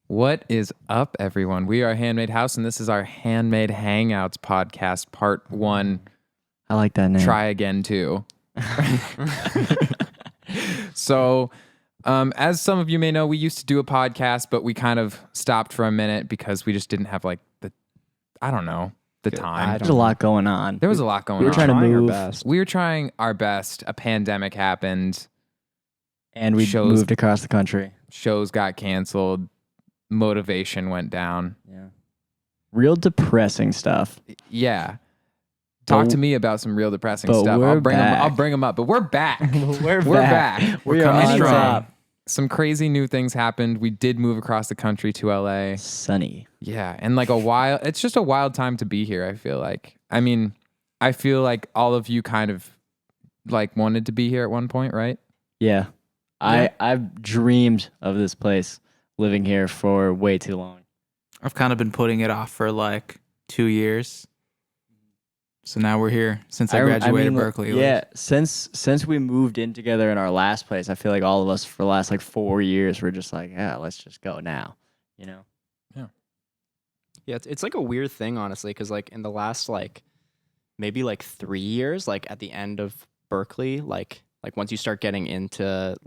What is up, everyone? We are Handmade House, and this is our Handmade Hangouts podcast, part 1. I like that name. Try again, too. So, as some of you may know, we used to do a podcast, but we kind of stopped for a minute because we just didn't have, the time. There's a lot going on. There was a lot going on. We were trying to move. We were trying our best. A pandemic happened. And we moved across the country. Shows got canceled. Motivation went down. Yeah. Real depressing stuff. Yeah. Talk to me about some real depressing stuff. I'll bring them up. But we're back. We're back. We're coming on strong. top. Some crazy new things happened. We did move across the country to LA. Sunny. Yeah. And it's just a wild time to be here, I feel like. I mean, I feel like all of you kind of wanted to be here at one point, right? Yeah. I've dreamed of this place, living here for way too long. I've kind of been putting it off for 2 years. So now we're here since I graduated Berkeley. Yeah, since we moved in together in our last place, I feel like all of us for the last 4 years we're just let's just go now, you know? Yeah, it's a weird thing, honestly, because in the last maybe 3 years, at the end of Berkeley, once you start getting into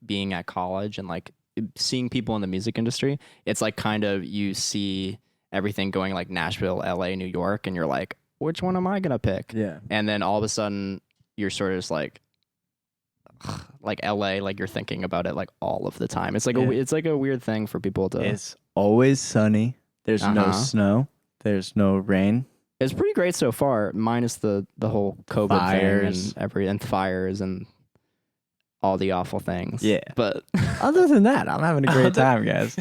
being at college and seeing people in the music industry, it's kind of you see everything going Nashville, LA, New York, and you're like, which one am I gonna pick? Yeah. And then all of a sudden you're sort of just LA, you're thinking about it all of the time. It's it's a weird thing for people to. It's always sunny. There's no snow. There's no rain. It's pretty great so far, minus the whole COVID fires. thing and fires and all the awful things. Yeah. But other than that, I'm having a great time, guys.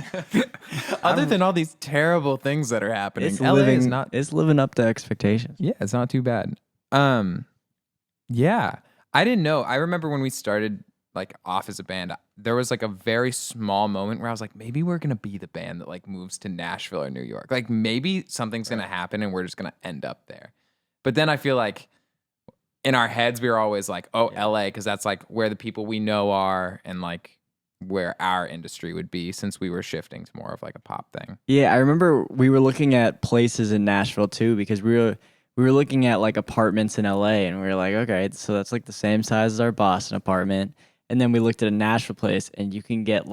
Other than all these terrible things that are happening, It's LA is not. It's living up to expectations. Yeah, it's not too bad. Yeah, I didn't know. I remember when we started off as a band, there was a very small moment where I was like, maybe we're gonna be the band that moves to Nashville or New York. Maybe something's gonna happen and we're just gonna end up there. But then I feel in our heads we were always LA, because that's where the people we know are and where our industry would be, since we were shifting to more of a pop thing. Yeah, I remember we were looking at places in Nashville too, because we were looking at apartments in LA, and we were like, okay, so that's the same size as our Boston apartment. And then we looked at a Nashville place, and you can get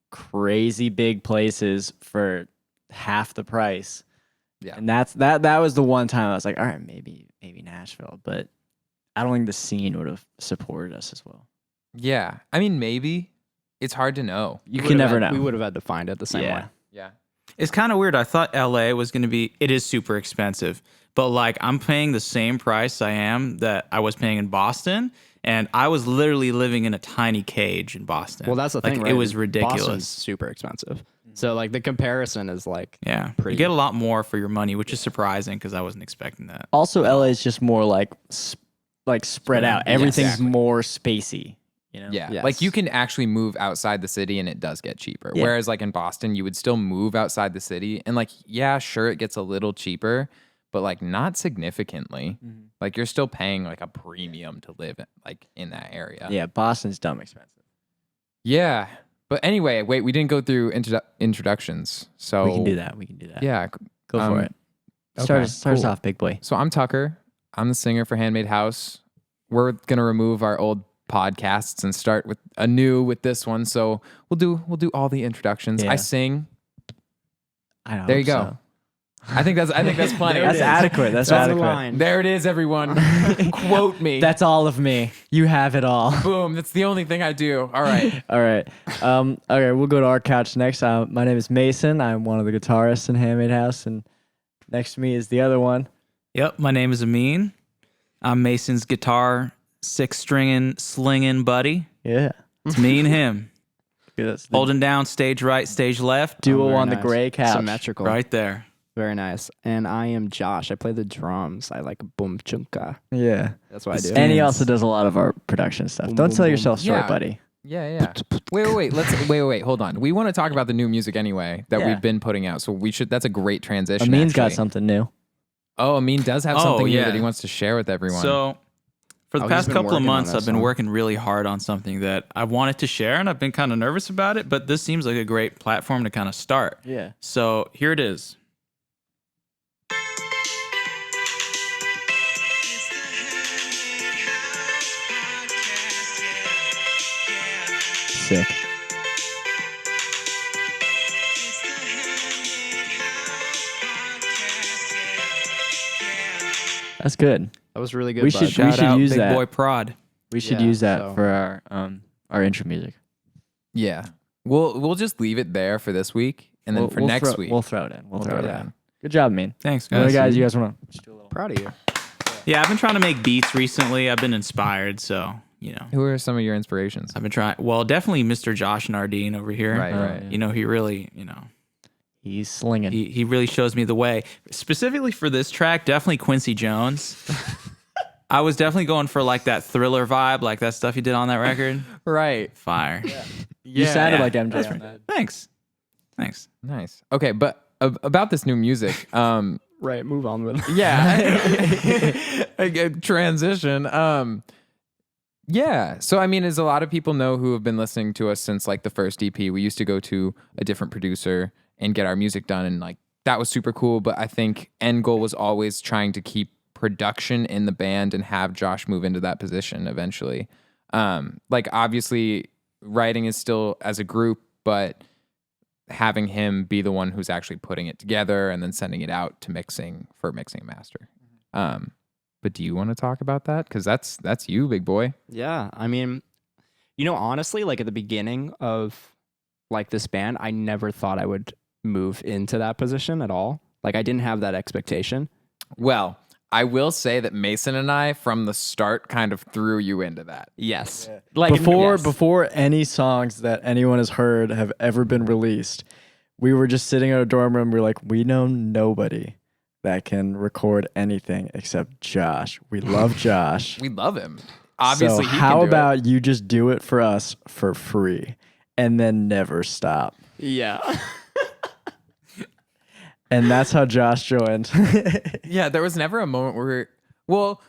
crazy big places for half the price. Yeah. And that was the one time I was like, all right, maybe Nashville, but I don't think the scene would have supported us as well. Yeah. I mean, maybe. It's hard to know. You can never know. We would have had to find it the same way. Yeah. It's kind of weird. I thought LA was going to be, it is super expensive, but I'm paying the same price that I was paying in Boston. And I was literally living in a tiny cage in Boston. Well, that's the thing, right? It was ridiculous. Boston's super expensive. So the comparison is yeah, pretty. You get a lot more for your money, which is surprising because I wasn't expecting that. Also, LA is just more spread out. Everything's exactly. more spacey. You know? Yeah. Yes. You can actually move outside the city and it does get cheaper. Yeah. Whereas in Boston, you would still move outside the city and yeah, sure, it gets a little cheaper, but not significantly. Mm-hmm. You're still paying a premium to live in that area. Yeah, Boston's dumb expensive. Yeah. But anyway, wait, we didn't go through introductions. So We can do that. Yeah. Go for it. Okay, Start us off, big boy. So I'm Tucker. I'm the singer for Handmade House. We're going to remove our old podcasts and start with this one. So we'll do all the introductions. Yeah. I sing. There you go. I think that's plenty. That's adequate. That's the adequate. line. There it is, everyone. Quote me. That's all of me. You have it all. Boom. That's the only thing I do. All right. All right. Okay, we'll go to our couch next. My name is Mason. I'm one of the guitarists in Handmade House, and next to me is the other one. Yep, my name is Amin. I'm Mason's guitar, 6-stringing, slinging buddy. Yeah. It's me and him. That's the Holding down stage right, stage left. duo very on the nice. gray couch. Symmetrical. Right there. Very nice. And I am Josh. I play the drums. I like boom chunka. Yeah. That's what I do. And he also does a lot of our production stuff. Boom, Don't boom, sell boom. yourself short, Yeah. buddy. Yeah. Wait. Wait. Hold on. We want to talk about the new music anyway that Yeah. we've been putting out. So that's a great transition. Amin's got actually. something new. Oh, Amin does have something new yeah. that he wants to share with everyone. So, For the Oh, he's past been couple of working on months, that I've been song. working really hard on something that I wanted to share, and I've been kind of nervous about it, but this seems like a great platform to kind of start. Yeah. So here it is. Sick. That's good. That was really good. We bud. should- Shout out use Big that. Boy Prod. We should Yeah, use that so- for our intro music. Yeah. We'll just leave it there for this week, and then for next week we'll throw it in. We'll throw it yeah. in. Good job, man. Thanks, What guys. guys, you guys want to do a little? Proud of you. Yeah, I've been trying to make beats recently. I've been inspired, so, you know. Who are some of your inspirations? I've been trying. Well, definitely Mr. Josh Nardine over here. Right, right. yeah. You know, he really, He's slinging. he really shows me the way. Specifically for this track, definitely Quincy Jones. I was definitely going for like that Thriller vibe, like that stuff he did on that record. Right. Fire. You sounded yeah. like MJ on that. Thanks. Nice. Okay, but about this new music, Right. Move on with it. yeah, a transition. Yeah. So I mean, as a lot of people know who have been listening to us since like the first EP, we used to go to a different producer and get our music done, and like that was super cool. But I think end goal was always trying to keep production in the band and have Josh move into that position eventually. Like obviously writing is still as a group, but having him be the one who's actually putting it together and then sending it out to mixing and master. But do you want to talk about that? Because that's you, big boy. Yeah. I mean, honestly, like at the beginning of like this band, I never thought I would move into that position at all. Like I didn't have that expectation. Well, I will say that Mason and I, from the start, kind of threw you into that. Yes. Like yes. Before any songs that anyone has heard have ever been released, we were just sitting in a dorm room. We're like, we know nobody that can record anything except Josh. We love Josh. we love him. Obviously, so he how can do about you just do it for us for free and then never stop? Yeah. And that's how Josh joined. it. Yeah, there was never a moment where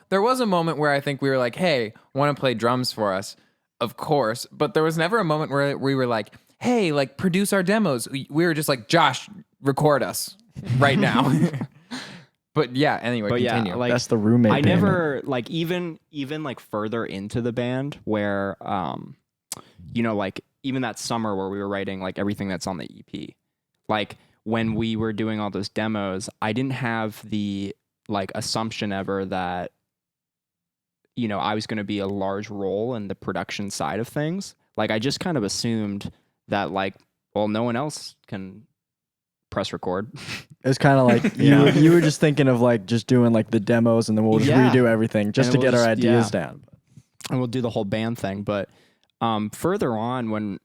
there was a moment where I think we were like, hey, want to play drums for us? Of course. But there was never a moment where we were like, hey, like produce our demos. We were just like, Josh, record us right now. But yeah, anyway, But yeah, continue. like That's the roommate. I payment. never like even like further into the band where like even that summer where we were writing like everything that's on the EP. Like when we were doing all those demos, I didn't have the like assumption ever that I was going to be a large role in the production side of things. Like I just kind of assumed that like, well, no one else can press record. It was kind of like you were just thinking of like just doing like the demos and then we'll just Yeah. redo everything just And to we'll get our just- ideas yeah. down. And we'll do the whole band thing. But further on when,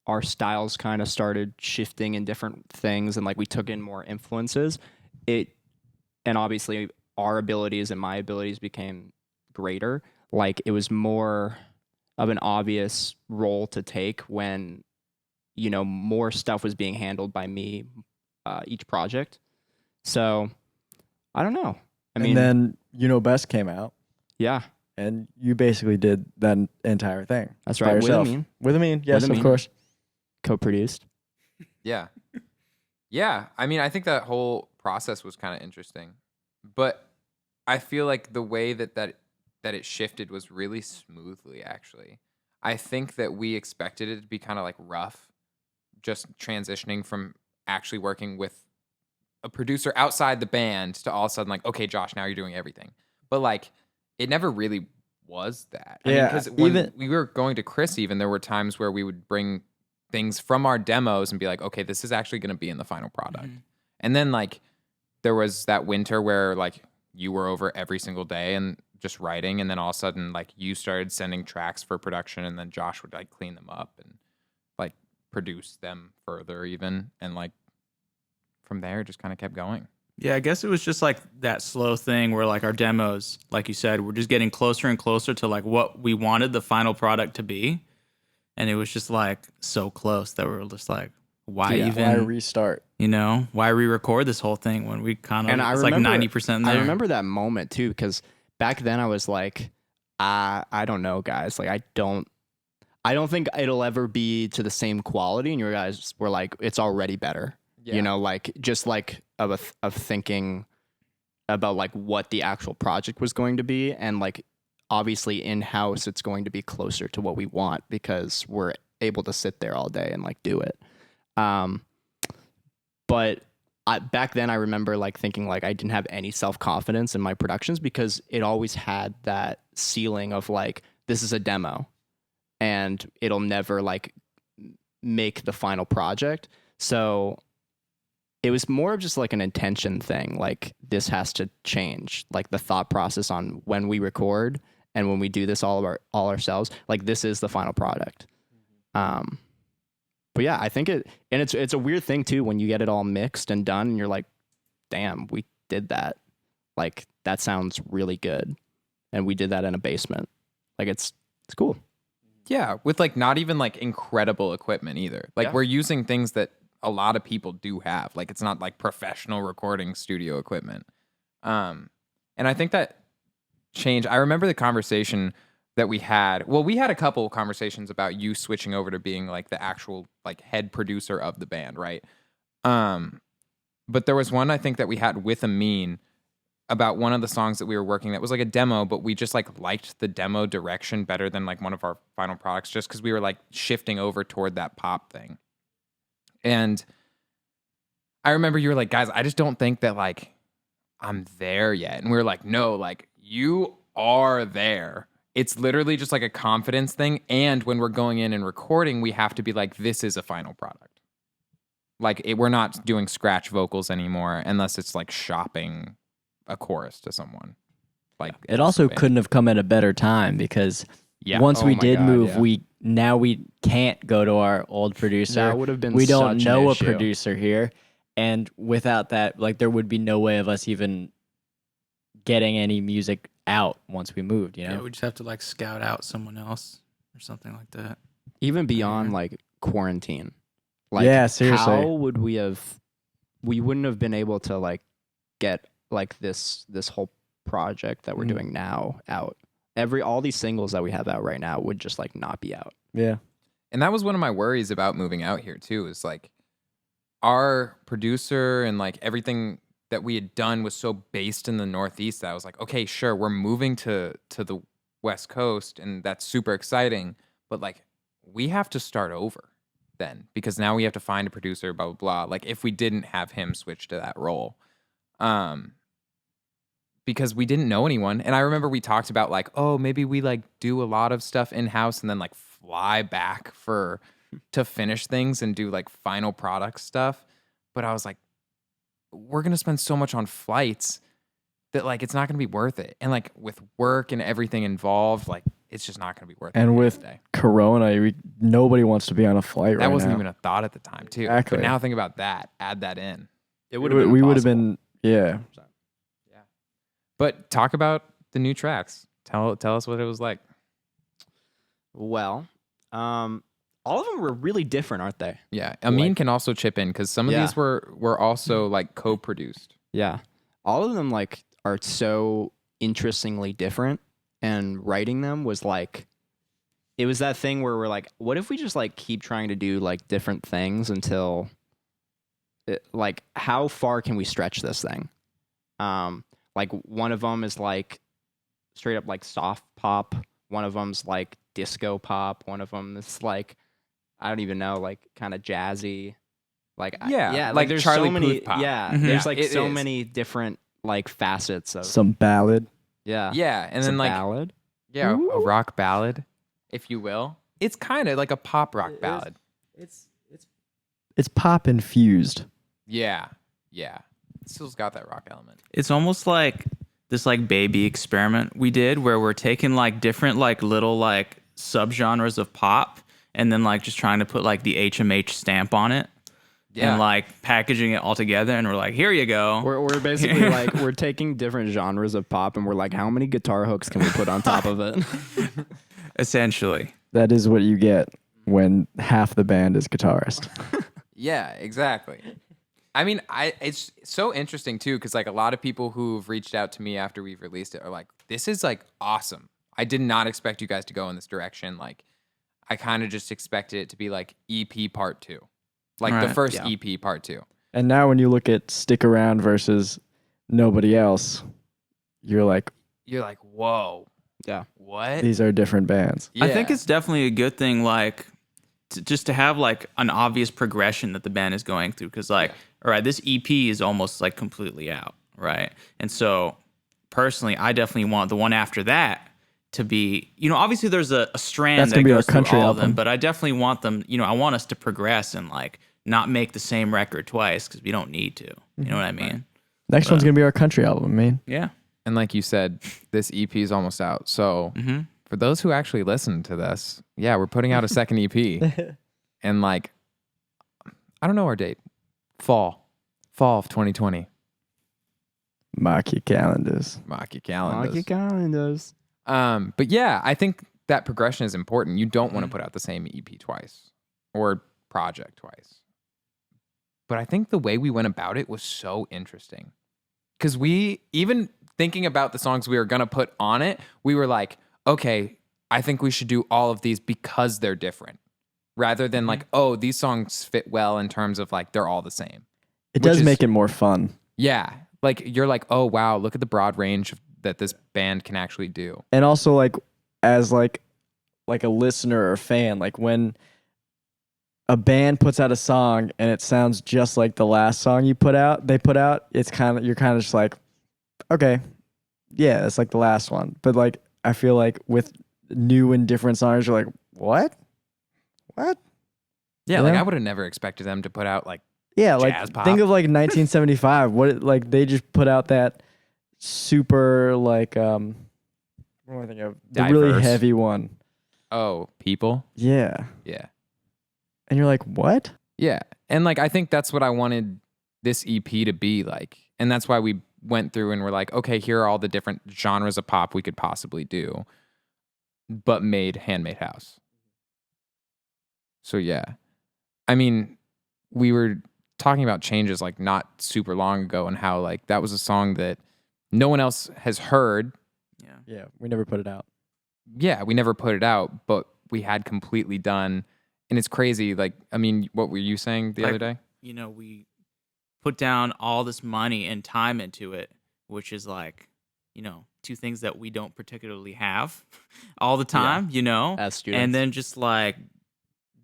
our styles kind of started shifting in different things and like we took in more influences, and obviously our abilities and my abilities became greater. Like it was more of an obvious role to take when, more stuff was being handled by me each project. So I don't know. I mean, and then Best came out yeah, and you basically did that entire thing. that's by right. With yourself. Amin, With Amin, yes, Amin. of course. co-produced. Yeah. Yeah. I mean, I think that whole process was kind of interesting. But I feel like the way that it shifted was really smoothly, actually. I think that we expected it to be kind of like rough, just transitioning from actually working with a producer outside the band to all of a sudden like, okay, Josh, now you're doing everything. But like, it never really was that. I mean, Yeah, because when even- we were going to Chris, even there were times where we would bring things from our demos and be like, okay, this is actually going to be in the final product. Mhm. And then like there was that winter where like you were over every single day and just writing, and then all of a sudden like you started sending tracks for production, and then Josh would like clean them up and like produce them further even, and like from there it just kind of kept going. Yeah, I guess it was just like that slow thing where like our demos, like you said, we're just getting closer and closer to like what we wanted the final product to be. And it was just like so close that we were just like, why even, Why restart? why re-record this whole thing when we kind of, And I it's remember, like 90% there. I remember that moment too, because back then I was like, I don't know, guys. Like, I don't think it'll ever be to the same quality. And you guys were like, it's already better. Yeah. You know, like just like of thinking about like what the actual project was going to be, and like obviously in house, it's going to be closer to what we want because we're able to sit there all day and like do it. But back then I remember like thinking like I didn't have any self-confidence in my productions because it always had that ceiling of like, this is a demo and it'll never like make the final project. So it was more of just like an intention thing. Like, this has to change, like the thought process on when we record and when we do this all ourselves, like this is the final product. But yeah, I think it's a weird thing too when you get it all mixed and done and you're like, damn, we did that. Like, that sounds really good. And we did that in a basement. Like, it's cool. Yeah, with like not even like incredible equipment either. Like Yeah. we're using things that a lot of people do have. Like, it's not like professional recording studio equipment. And I think that changed. I remember the conversation that we had. Well, we had a couple of conversations about you switching over to being like the actual like head producer of the band, right? But there was one I think that we had with Amin about one of the songs that we were working that was like a demo, but we just like liked the demo direction better than like one of our final products just because we were like shifting over toward that pop thing. And I remember you were like, guys, I just don't think that like I'm there yet. And we were like, no, like you are there. It's literally just like a confidence thing. And when we're going in and recording, we have to be like, this is a final product. Like we're not doing scratch vocals anymore unless it's like shopping a chorus to someone. Like It also couldn't have come at a better time because once Oh we my did God, move, yeah. we can't go to our old producer. That would have been we don't such an know a issue. producer here, and without that, like there would be no way of us even getting any music out once we moved. You know, Yeah, we just have to like scout out someone else or something like that. Even beyond Mhm. like quarantine. Like, Yeah, seriously. how would we wouldn't have been able to like get like this whole project that we're doing now out. All these singles that we have out right now would just like not be out. yeah. And that was one of my worries about moving out here too, is like our producer and like everything that we had done was so based in the Northeast that I was like, okay, sure, we're moving to the West Coast and that's super exciting, but like we have to start over then because now we have to find a producer, blah, blah, blah. Like if we didn't have him switch to that role. Because we didn't know anyone. And I remember we talked about like, oh, maybe we like do a lot of stuff in-house and then like fly back to finish things and do like final product stuff. But I was like, we're going to spend so much on flights that like, it's not going to be worth it. And like with work and everything involved, like it's just not going to be worth it. And at the end with of the day. Corona, nobody wants to be on a flight right That wasn't now. even a thought at the time too. Exactly. But now think about that, add that in. It we would have been, yeah. But talk about the new tracks. Tell us what it was like. Well, all of them were really different, aren't they? Yeah, Amin Like- can also chip in because some of Yeah. these were also like co-produced. Yeah. All of them like are so interestingly different, and writing them was like, it was that thing where we're like, what if we just like keep trying to do like different things until like how far can we stretch this thing? Like one of them is like straight up like soft pop, one of them's like disco pop, one of them is like, I don't even know, like kind of jazzy. Like Yeah, like like there's Charlie so many Puth pop. yeah, Mhm. there's Yeah, like it so is. many different like facets of Some ballad. yeah. Yeah, and It's then a like ballad. yeah, a rock ballad, if you will. It's kind of like a pop rock ballad. It's pop infused. Yeah, yeah. It still's got that rock element. It's almost like this like baby experiment we did where we're taking like different like little like subgenres of pop and then like just trying to put like the HMH stamp on it Yeah, and like packaging it all together and we're like, here you go. We're basically like we're taking different genres of pop and we're like, how many guitar hooks can we put on top of it? Essentially. That is what you get when half the band is guitarist. yeah, exactly. I mean, it's so interesting too because like a lot of people who've reached out to me after we've released it are like, this is like awesome. I did not expect you guys to go in this direction. Like, I kind of just expected it to be like EP part 2. Like the Right, first yeah. EP part 2. And now when you look at Stick Around versus Nobody Else, you're like, You're like, whoa. Yeah. What? these are different bands. I think it's definitely a good thing, like, just to have like an obvious progression that the band is going through. Because, like, all right, this EP is almost like completely out, right? And so, personally, I definitely want the one after that to be, obviously there's a strand That's that gonna be our goes through country all of them, album. but I definitely want them. I want us to progress and like not make the same record twice because we don't need to. You know what I mean? Next one's gonna be our country album, man. Yeah. And like you said, this EP is almost out. So for those who actually listen to this, yeah, we're putting out a second EP. And like, I don't know our date. Fall of 2020. Mark your calendars. Mark your calendars. calendars. But yeah, I think that progression is important. You don't want to put out the same EP twice or project twice. But I think the way we went about it was so interesting. Because we, even thinking about the songs we were going to put on it, we were like, okay, I think we should do all of these because they're different. Rather than like, oh, these songs fit well in terms of like, they're all the same. It does make it more fun. Yeah. Like, you're like, oh, wow, look at the broad range that this band can actually do. And also like as like a listener or fan, like when a band puts out a song and it sounds just like the last song they put out, it's you're kind of just like, okay, yeah, it's like the last one. But like I feel like with new and different songs, you're like, what? Yeah, like Yeah. I would have never expected them to put out like, Yeah, like Jazz pop. think of like 1975. Like they just put out that super like what am I thinking of? The really Diverse. heavy one. oh, people. Yeah. Yeah. And you're like, what? Yeah. And like, I think that's what I wanted this EP to be like. And that's why we went through and we're like, okay, here are all the different genres of pop we could possibly do, but made Handmade House. So yeah. I mean, we were talking about Changes like not super long ago and how like that was a song that no one else has heard. Yeah. Yeah, we never put it out. Yeah, we never put it out, but we had completely done. And it's crazy. Like, I mean, what were you saying the Like, other day? We put down all this money and time into it, which is like, two things that we don't particularly have all the time, As students. and then just like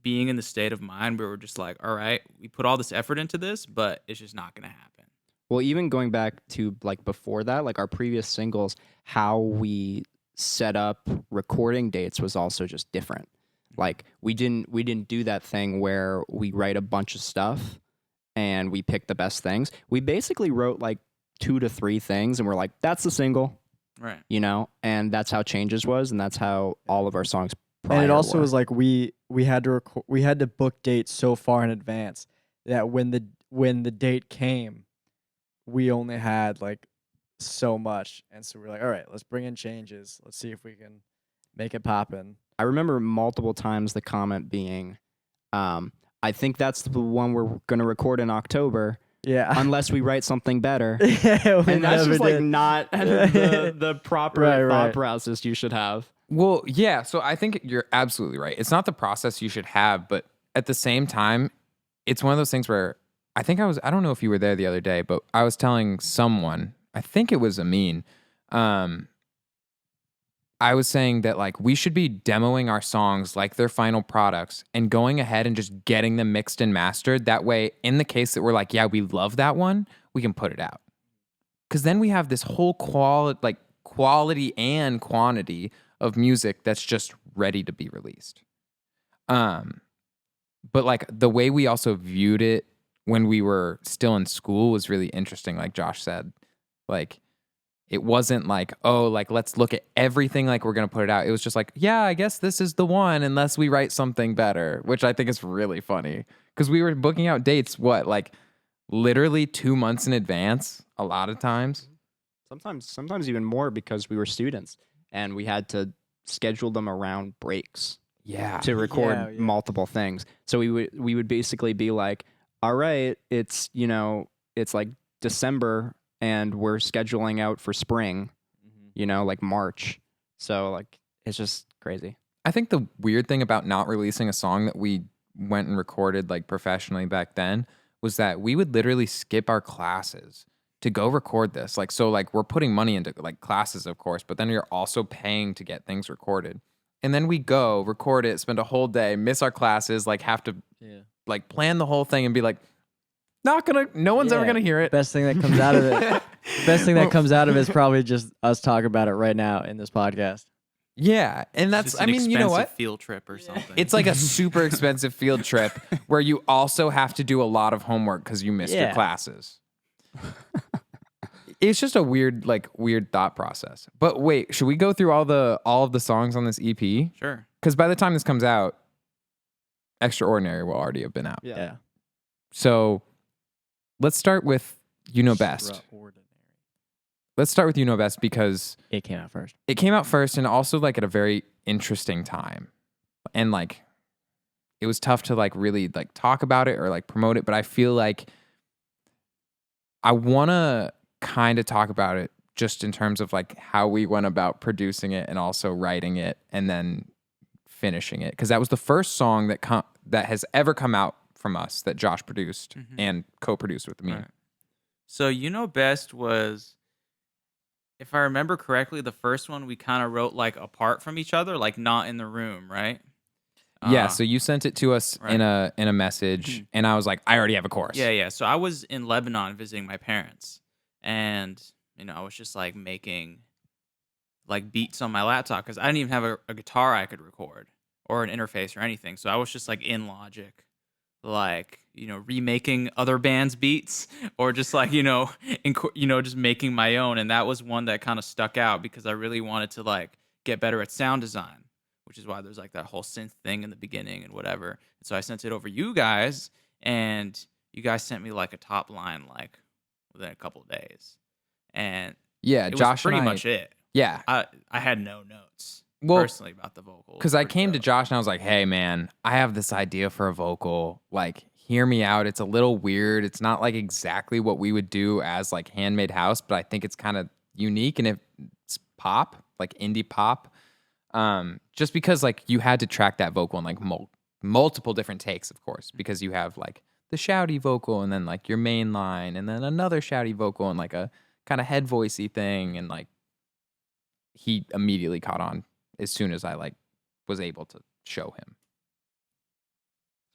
being in the state of mind where we're just like, all right, we put all this effort into this, but it's just not going to happen. Well, even going back to like before that, like our previous singles, how we set up recording dates was also just different. Like we didn't do that thing where we write a bunch of stuff and we pick the best things. We basically wrote like 2 to 3 things and we're like, that's the single, Right. and that's how Changes was, and that's how all of our songs prior And it also were. was like we had to book dates so far in advance that when the date came, we only had like so much, and so we're like, all right, let's bring in Changes. Let's see if we can make it poppin'. I remember multiple times the comment being, I think that's the one we're going to record in October Yeah, unless we write something better. yeah, we And that's never just like did. not the proper Right, thought right. process you should have. Well, yeah. So I think you're absolutely right. It's not the process you should have, but at the same time, it's one of those things where I don't know if you were there the other day, but I was telling someone, I think it was Amin, I was saying that like we should be demoing our songs like they're final products and going ahead and just getting them mixed and mastered. That way, in the case that we're like, yeah, we love that one, we can put it out. Because then we have this whole quality and quantity of music that's just ready to be released. But like the way we also viewed it when we were still in school was really interesting. Like Josh said, like it wasn't like, oh, like let's look at everything like we're going to put it out. It was just like, yeah, I guess this is the one unless we write something better, which I think is really funny because we were booking out dates, like literally 2 months in advance a lot of times. Sometimes even more because we were students and we had to schedule them around breaks Yeah. to record Yeah, yeah. multiple things. So we would basically be like, all right, it's like December and we're scheduling out for spring, like March. So like It's just crazy. I think the weird thing about not releasing a song that we went and recorded like professionally back then was that we would literally skip our classes to go record this. Like, so like we're putting money into like classes, of course, but then you're also paying to get things recorded. And then we go record it, spend a whole day, miss our classes, like have to like plan the whole thing and be like, no one's ever gonna hear it. Best thing that comes out of it. Best thing that comes out of it is probably just us talking about it right now in this podcast. Yeah, and that's, Just I an mean, you know expensive what? field trip or something. It's like a super expensive field trip where you also have to do a lot of homework because you missed your classes. It's just a weird thought process. But wait, should we go through all of the songs on this EP? Sure. Because by the time this comes out, Extraordinary will already have been out. Yeah. So let's start with You Know Best. Let's start with You Know Best because It came out first. it came out first and also like at a very interesting time. And like it was tough to like really like talk about it or like promote it, but I feel like I want to kind of talk about it just in terms of like how we went about producing it and also writing it and then finishing it, because that was the first song that has ever come out from us that Josh produced and co-produced with me. Right. So You Know Best was, if I remember correctly, the first one we kind of wrote like apart from each other, like not in the room, right? Yeah, so you sent it to us in a message, and I was like, I already have a chorus. Yeah. So I was in Lebanon visiting my parents, and I was just like making like beats on my laptop because I didn't even have a guitar I could record or an interface or anything. So I was just like in Logic, like remaking other bands' beats or just like just making my own. And that was one that kind of stuck out because I really wanted to like get better at sound design, which is why there's like that whole synth thing in the beginning and whatever. And so I sent it over you guys, and you guys sent me like a top line like within a couple of days. And yeah, it Josh was pretty and I, much it. Yeah, I had no notes well, personally about the vocals. because I came to Josh and I was like, hey man, I have this idea for a vocal, like hear me out. It's a little weird. It's not like exactly what we would do as like Handmade House, but I think it's kind of unique, and it's pop, like indie pop. Just because like you had to track that vocal in like multiple different takes, of course, because you have like the shouty vocal and then like your main line and then another shouty vocal and like a kind of head voicey thing. And like he immediately caught on as soon as I like was able to show him.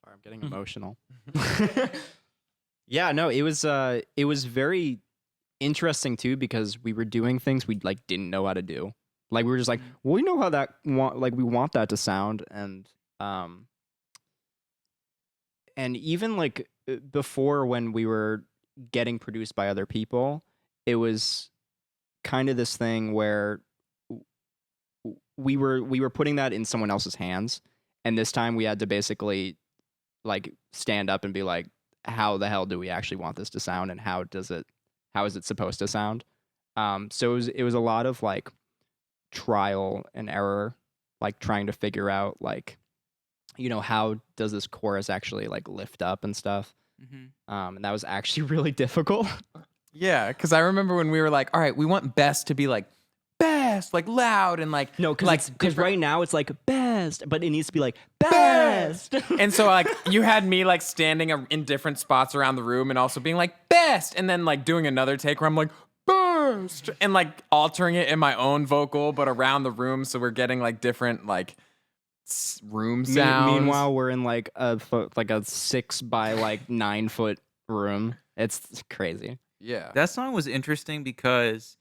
Sorry, I'm getting emotional. Yeah, no, it was very interesting too because we were doing things we like didn't know how to do. Like we were just like, well, we know how we want that to sound, and even like before when we were getting produced by other people, it was kind of this thing where we were putting that in someone else's hands, and this time we had to basically like stand up and be like, how the hell do we actually want this to sound, and how is it supposed to sound? So it was a lot of like trial and error, like trying to figure out like how does this chorus actually like lift up and stuff. And that was actually really difficult. Yeah, because I remember when we were like, all right, we want best to be like best, like loud and like no, because right now it's like best, but it needs to be like best. best. And so like you had me like standing in different spots around the room and also being like best, and then like doing another take where I'm like best, and like altering it in my own vocal but around the room, so we're getting like different like room sounds. Meanwhile, we're in like a 6 by like 9 foot room. It's crazy. Yeah, That song was interesting because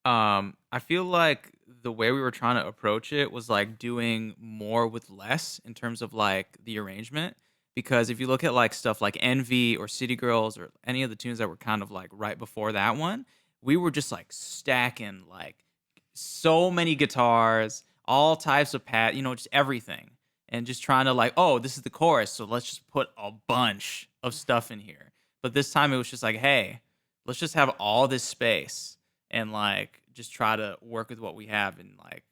I feel like the way we were trying to approach it was like doing more with less in terms of like the arrangement. Because if you look at like stuff like Envy or City Girls or any of the tunes that were kind of like right before that one, we were just like stacking like so many guitars, all types of just everything, and just trying to like, oh, this is the chorus, so let's just put a bunch of stuff in here. But this time it was just like, hey, let's just have all this space and like just try to work with what we have and like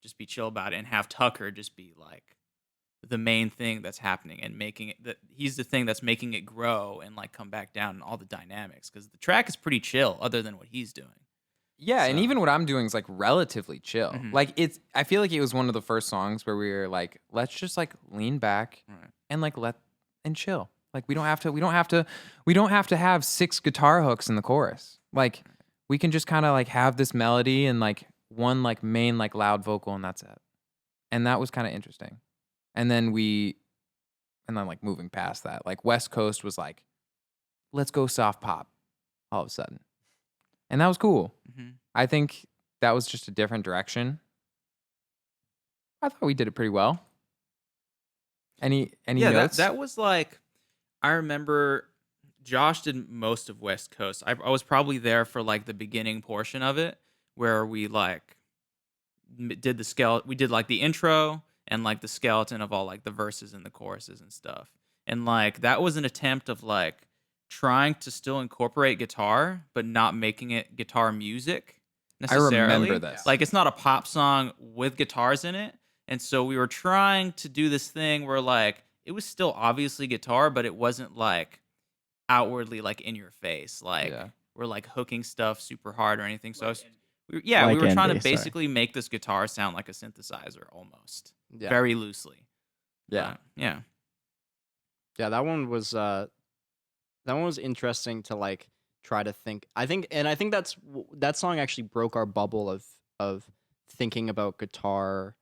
just be chill about it, and have Tucker just be like the main thing that's happening and making it that he's the thing that's making it grow and like come back down and all the dynamics, because the track is pretty chill other than what he's doing. Yeah, and So- even what I'm doing is like relatively chill. Mhm. Like I feel like it was one of the first songs where we were like, let's just like lean back Right. and like and chill. Like we don't have to have 6 guitar hooks in the chorus. Like we can just kind of like have this melody and like one like main like loud vocal and that's it. And that was kind of interesting. And then like moving past that, like West Coast was like, let's go soft pop all of a sudden. And that was cool. Mhm. I think that was just a different direction. I thought we did it pretty well. Any Yeah, notes? that was like, I remember Josh did most of West Coast. I was probably there for like the beginning portion of it where we like did the skeleton. We did like the intro and like the skeleton of all like the verses and the choruses and stuff. And like that was an attempt of like trying to still incorporate guitar, but not making it guitar music I necessarily. remember this. Like it's not a pop song with guitars in it. And so we were trying to do this thing where like it was still obviously guitar, but it wasn't like outwardly like in your face. Like Yeah. we're like hooking stuff super hard or anything. So we Like were trying to Envy, sorry. basically make this guitar sound like a synthesizer almost, Yeah. very loosely. Yeah. Yeah. Yeah, that one was interesting to like try to think. I think that song actually broke our bubble of thinking about guitar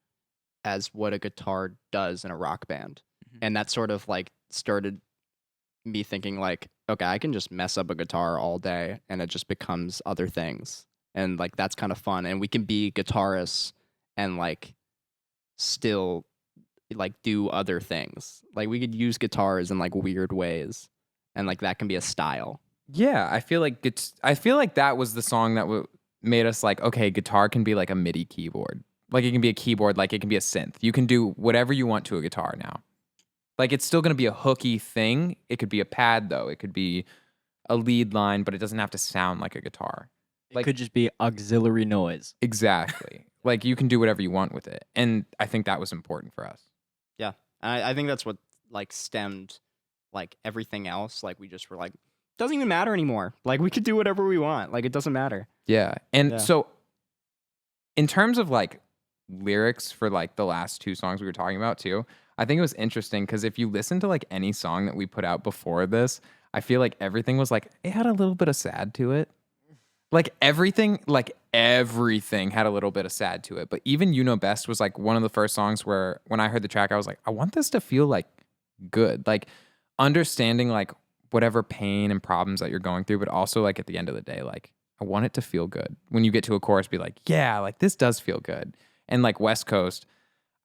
as what a guitar does in a rock band. Mhm. And that sort of like started me thinking like, okay, I can just mess up a guitar all day and it just becomes other things. And like that's kind of fun and we can be guitarists and like still like do other things. Like we could use guitars in like weird ways and like that can be a style. Yeah, I feel like that was the song that made us like, okay, guitar can be like a MIDI keyboard. Like it can be a keyboard, like it can be a synth. You can do whatever you want to a guitar now. Like it's still going to be a hooky thing. It could be a pad though. It could be a lead line, but it doesn't have to sound like a guitar. It could just be auxiliary noise. Exactly. Like you can do whatever you want with it. And I think that was important for us. Yeah. I think that's what like stemmed like everything else. Like we just were like, doesn't even matter anymore. Like we could do whatever we want. Like it doesn't matter. Yeah. And Yeah. so in terms of like lyrics for like the last 2 songs we were talking about too, I think it was interesting because if you listen to like any song that we put out before this, I feel like everything was like, it had a little bit of sad to it. Like everything had a little bit of sad to it. But even You Know Best was like one of the first songs where when I heard the track, I was like, I want this to feel like good. Like understanding like whatever pain and problems that you're going through, but also like at the end of the day, like I want it to feel good. When you get to a chorus, be like, yeah, like this does feel good. And like West Coast,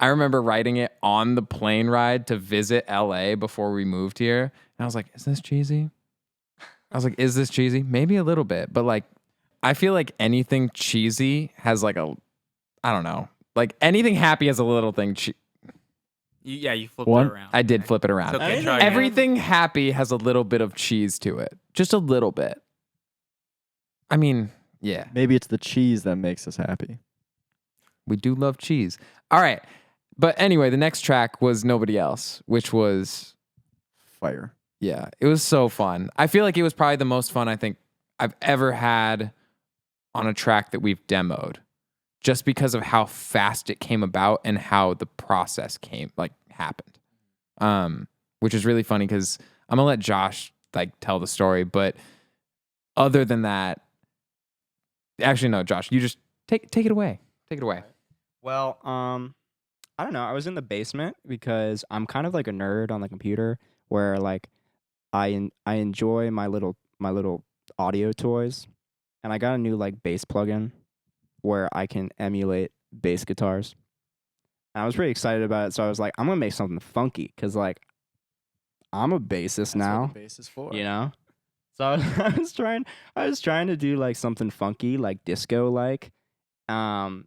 I remember writing it on the plane ride to visit LA before we moved here. And I was like, is this cheesy? I was like, is this cheesy? Maybe a little bit, but like, I feel like anything cheesy has like I don't know, like anything happy has a little thing. You flipped One- it around. I did flip it around. It's okay, I try again. Everything happy has a little bit of cheese to it. Just a little bit. I mean, yeah, Maybe it's the cheese that makes us happy. we do love cheese. All right. But anyway, the next track was Nobody Else, which was, Fire. yeah, it was so fun. I feel like it was probably the most fun I think I've ever had on a track that we've demoed, just because of how fast it came about and how the process happened. Which is really funny because I'm gonna let Josh like tell the story, but other than that, actually no, Josh, you just take it away. Take it away. Well, I don't know. I was in the basement because I'm kind of like a nerd on the computer where like I enjoy my little audio toys. And I got a new like bass plugin where I can emulate bass guitars. And I was pretty excited about it, so I was like, I'm gonna make something funky because like I'm a bassist now, bass is for. you know. So I was trying to do like something funky, like disco like, and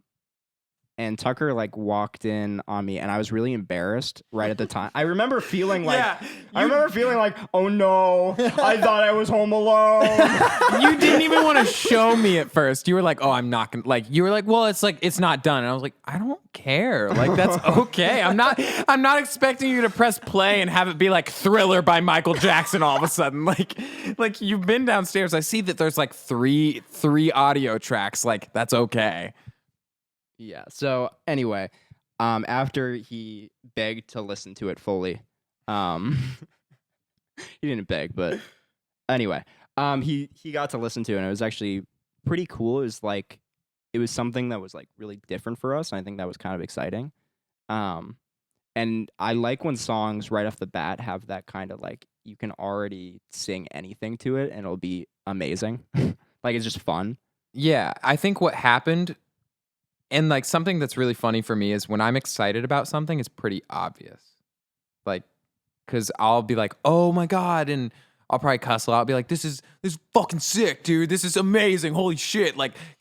and Tucker like walked in on me, and I was really embarrassed right at the time. I remember feeling like, oh no, I thought I was home alone. You didn't even want to show me at first. You were like, "Oh, I'm not gonna." Like, you were like, "Well, it's not done." And I was like, "I don't care. Like, that's okay. I'm not expecting you to press play and have it be like Thriller by Michael Jackson all of a sudden. Like you've been downstairs. I see that there's like three audio tracks. Like, that's okay." Yeah. So anyway, after he begged to listen to it fully, he didn't beg, but anyway, he got to listen to it, and it was actually pretty cool. It was something that was like really different for us, and I think that was kind of exciting. And I like when songs right off the bat have that kind of like you can already sing anything to it, and it'll be amazing. Like it's just fun. Yeah, I think what happened. And like something that's really funny for me is when I'm excited about something, it's pretty obvious. Like, cause I'll be like, "Oh my God," and I'll probably cuss a lot. I'll be like, this is fucking sick, dude. This is amazing. Holy shit.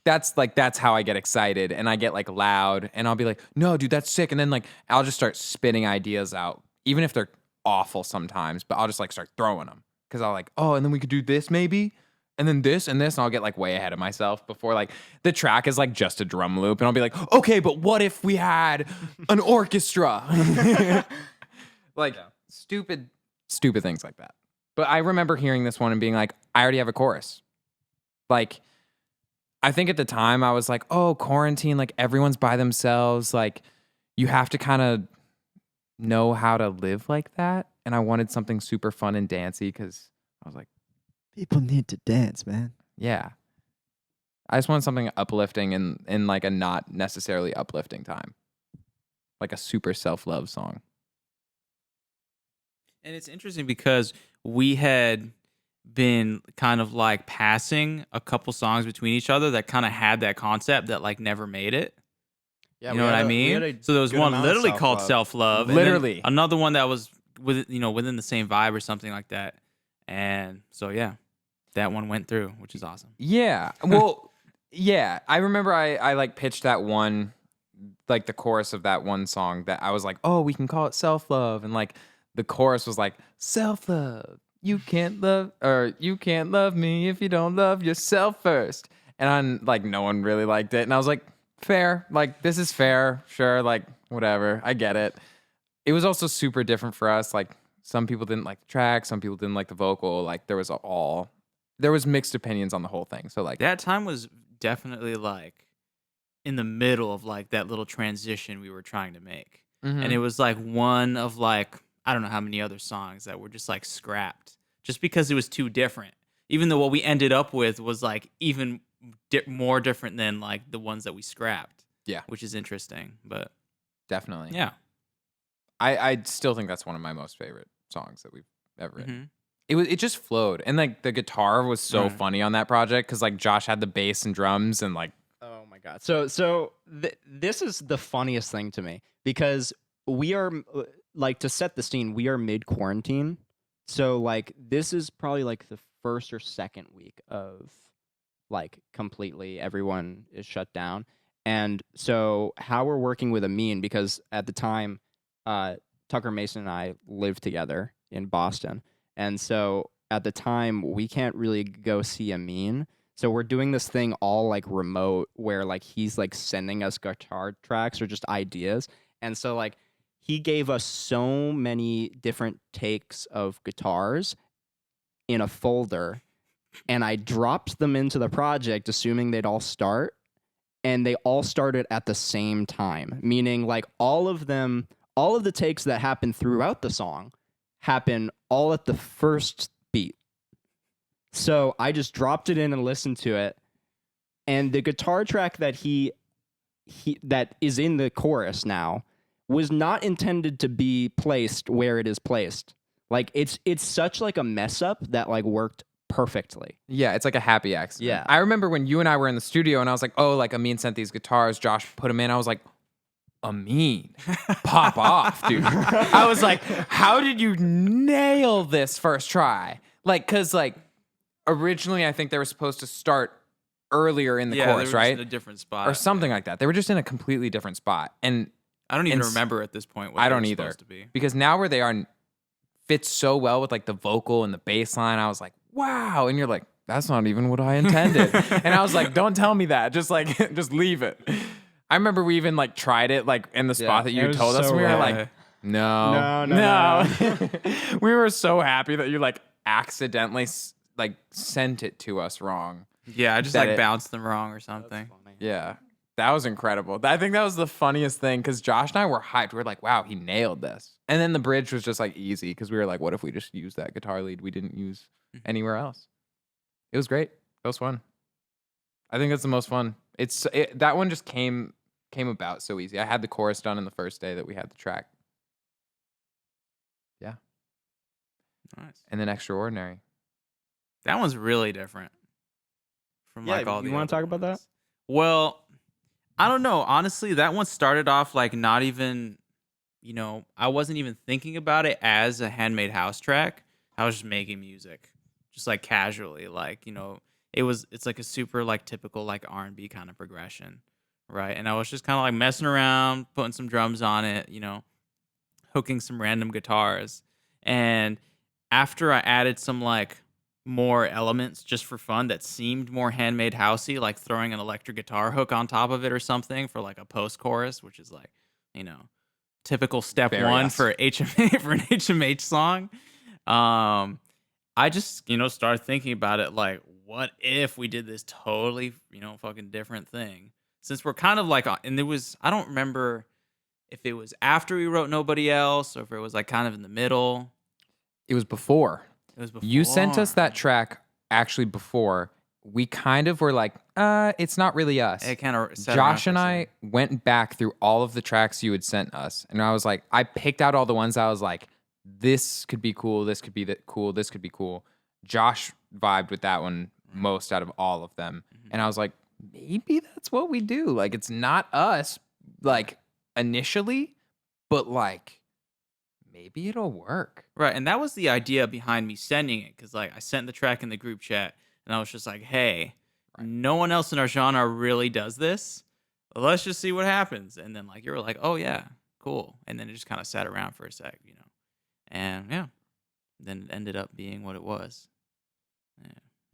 That's how I get excited. And I get like loud and I'll be like, "No, dude, that's sick." And then like I'll just start spitting ideas out, even if they're awful sometimes, but I'll just like start throwing them. Cause I'll like, "Oh, and then we could do this maybe. And then this and this," and I'll get like way ahead of myself before like the track is like just a drum loop. And I'll be like, "Okay, but what if we had an orchestra?" Like stupid things like that. But I remember hearing this one and being like, I already have a chorus. Like, I think at the time I was like, "Oh, quarantine, like everyone's by themselves. Like you have to kind of know how to live like that." And I wanted something super fun and dancey because I was like, People need to dance, man. yeah. I just want something uplifting in like a not necessarily uplifting time. Like a super self-love song. And it's interesting because we had been kind of like passing a couple songs between each other that kind of had that concept that like never made it. Yeah, You know what I mean? So there was one literally called Self-Love. and then Literally. another one that was within the same vibe or something like that. And so yeah, that one went through, which is awesome. Yeah. Well, yeah. I remember I like pitched that one, like the chorus of that one song that I was like, "Oh, we can call it Self-Love." And like the chorus was like, "Self-love. You can't love me if you don't love yourself first." And like no one really liked it. And I was like, fair. Like this is fair. Sure. Like whatever. I get it. It was also super different for us. Like some people didn't like the track. Some people didn't like the vocal. Like there was mixed opinions on the whole thing. So like That time was definitely like in the middle of like that little transition we were trying to make. And it was like one of like, I don't know how many other songs that were just like scrapped just because it was too different. Even though what we ended up with was like even more different than like the ones that we scrapped. Yeah. Which is interesting, but definitely. yeah. I still think that's one of my most favorite songs that we've ever written. It just flowed. And like the guitar was so funny on that project because like Josh had the bass and drums and like, oh my God. So this is the funniest thing to me because we are like, to set the scene, we are mid quarantine. So like this is probably like the first or second week of like completely everyone is shut down. And so how we're working with Amin, because at the time Tucker Mason and I lived together in Boston. And so at the time we can't really go see Amin. So we're doing this thing all like remote where like he's like sending us guitar tracks or just ideas. And so like he gave us so many different takes of guitars in a folder, and I dropped them into the project assuming they'd all start, and they all started at the same time, meaning like all of the takes that happen throughout the song happen all at the first beat. So I just dropped it in and listened to it, and the guitar track that he that is in the chorus now was not intended to be placed where it is placed. Like it's such like a mess up that like worked perfectly. yeah, it's like a happy accident. Yeah. I remember when you and I were in the studio and I was like, "Oh, like Amin sent these guitars, Josh put them in." I was like, "Amin, pop off, dude." I was like, "How did you nail this first try?" Like, cause like originally I think they were supposed to start earlier in the they chorus, were right? just in a different spot. Or something like that. They were just in a completely different spot. And I don't even and s- remember at this point what I they don't were either. supposed to be. because now where they are fits so well with like the vocal and the bass line. I was like, wow. And you're like, that's not even what I intended. And I was like, don't tell me that. Just like, just leave it. I remember we even like tried it like in the spot that it you was told us. so And we were wrong. like, no. No. We were so happy that you like accidentally like sent it to us wrong. Yeah, I just That like it- bounced them wrong or something. Yeah. That was incredible. I think that was the funniest thing because Josh and I were hyped. We were like, wow, he nailed this. And then the bridge was just like easy because we were like, what if we just used that guitar lead we didn't use anywhere else? It was great. It was fun. I think that's the most fun. That one just came about so easy. I had the chorus done in the first day that we had the track. Yeah. Nice. And then Extraordinary. That one's really different from Yeah, like all the you wanna other talk about that? ones. Well, I don't know. Honestly, that one started off like not even, I wasn't even thinking about it as a handmade house track. I was just making music, just like casually, like, it's like a super like typical like R&B kind of progression, right? And I was just kind of like messing around, putting some drums on it, hooking some random guitars. And after I added some like more elements just for fun that seemed more handmade housey, like throwing an electric guitar hook on top of it or something for like a post chorus, which is like, typical step Very one us. for HMA for an HMH song. I just, started thinking about it like, what if we did this totally, fucking different thing? Since we're kind of like, and I don't remember if it was after we wrote Nobody Else or if it was like kind of in the middle. It was before. It was before. You sent us that track actually before. We kind of were like, it's not really us. It kind of Josh and I went back through all of the tracks you had sent us. And I was like, I picked out all the ones I was like, this could be cool. This could be cool. This could be cool. Josh vibed with that one most out of all of them. And I was like, maybe that's what we do. Like, it's not us, like, initially, but like, maybe it'll work. Right, and that was the idea behind me sending it, because like I sent the track in the group chat, and I was just like, "Hey, no one else in our genre really does this. Let's just see what happens." And then like you were like, "Oh yeah, cool," and then it just kind of sat around for a sec, and yeah, then it ended up being what it was.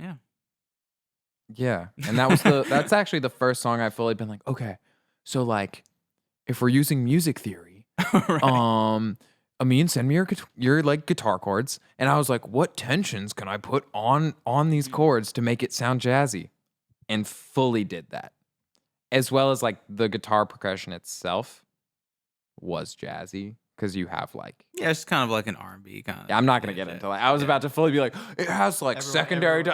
Yeah. Yeah. And that's actually the first song I've fully been like, okay, so like, if we're using music theory, Right. Amin, send me your like guitar chords. And I was like, what tensions can I put on these chords to make it sound jazzy? And fully did that. As well as like the guitar percussion itself was jazzy because you have like, Yeah, it's kind of like an R&B kind of. I'm not going to get into like, I was about to fully be like, it has like secondary.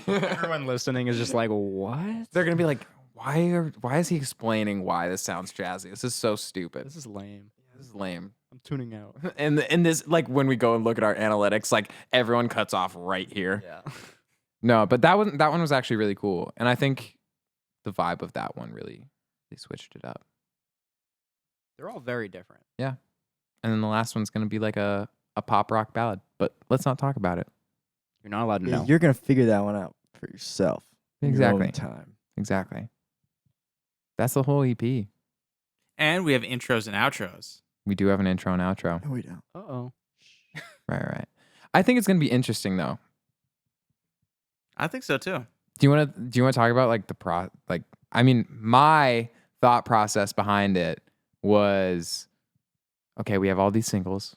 Everyone listening is just like, what? They're going to be like, why is he explaining why this sounds jazzy? This is so stupid. This is lame. This is lame. I'm tuning out. And in this, like when we go and look at our analytics, like everyone cuts off right here. Yeah. No, but that one was actually really cool, and I think the vibe of that one really they switched it up. They're all very different. Yeah, and then the last one's gonna be like a pop rock ballad, but let's not talk about it. You're not allowed to Yeah, know. you're gonna figure that one out for yourself. in your own Exactly. time. Exactly. That's the whole EP. And we have intros and outros. We do have an intro and outro. No, we don't. Uh-oh. Right. I think it's gonna be interesting though. I think so too. Do you want to talk about like I mean, my thought process behind it was, okay, we have all these singles,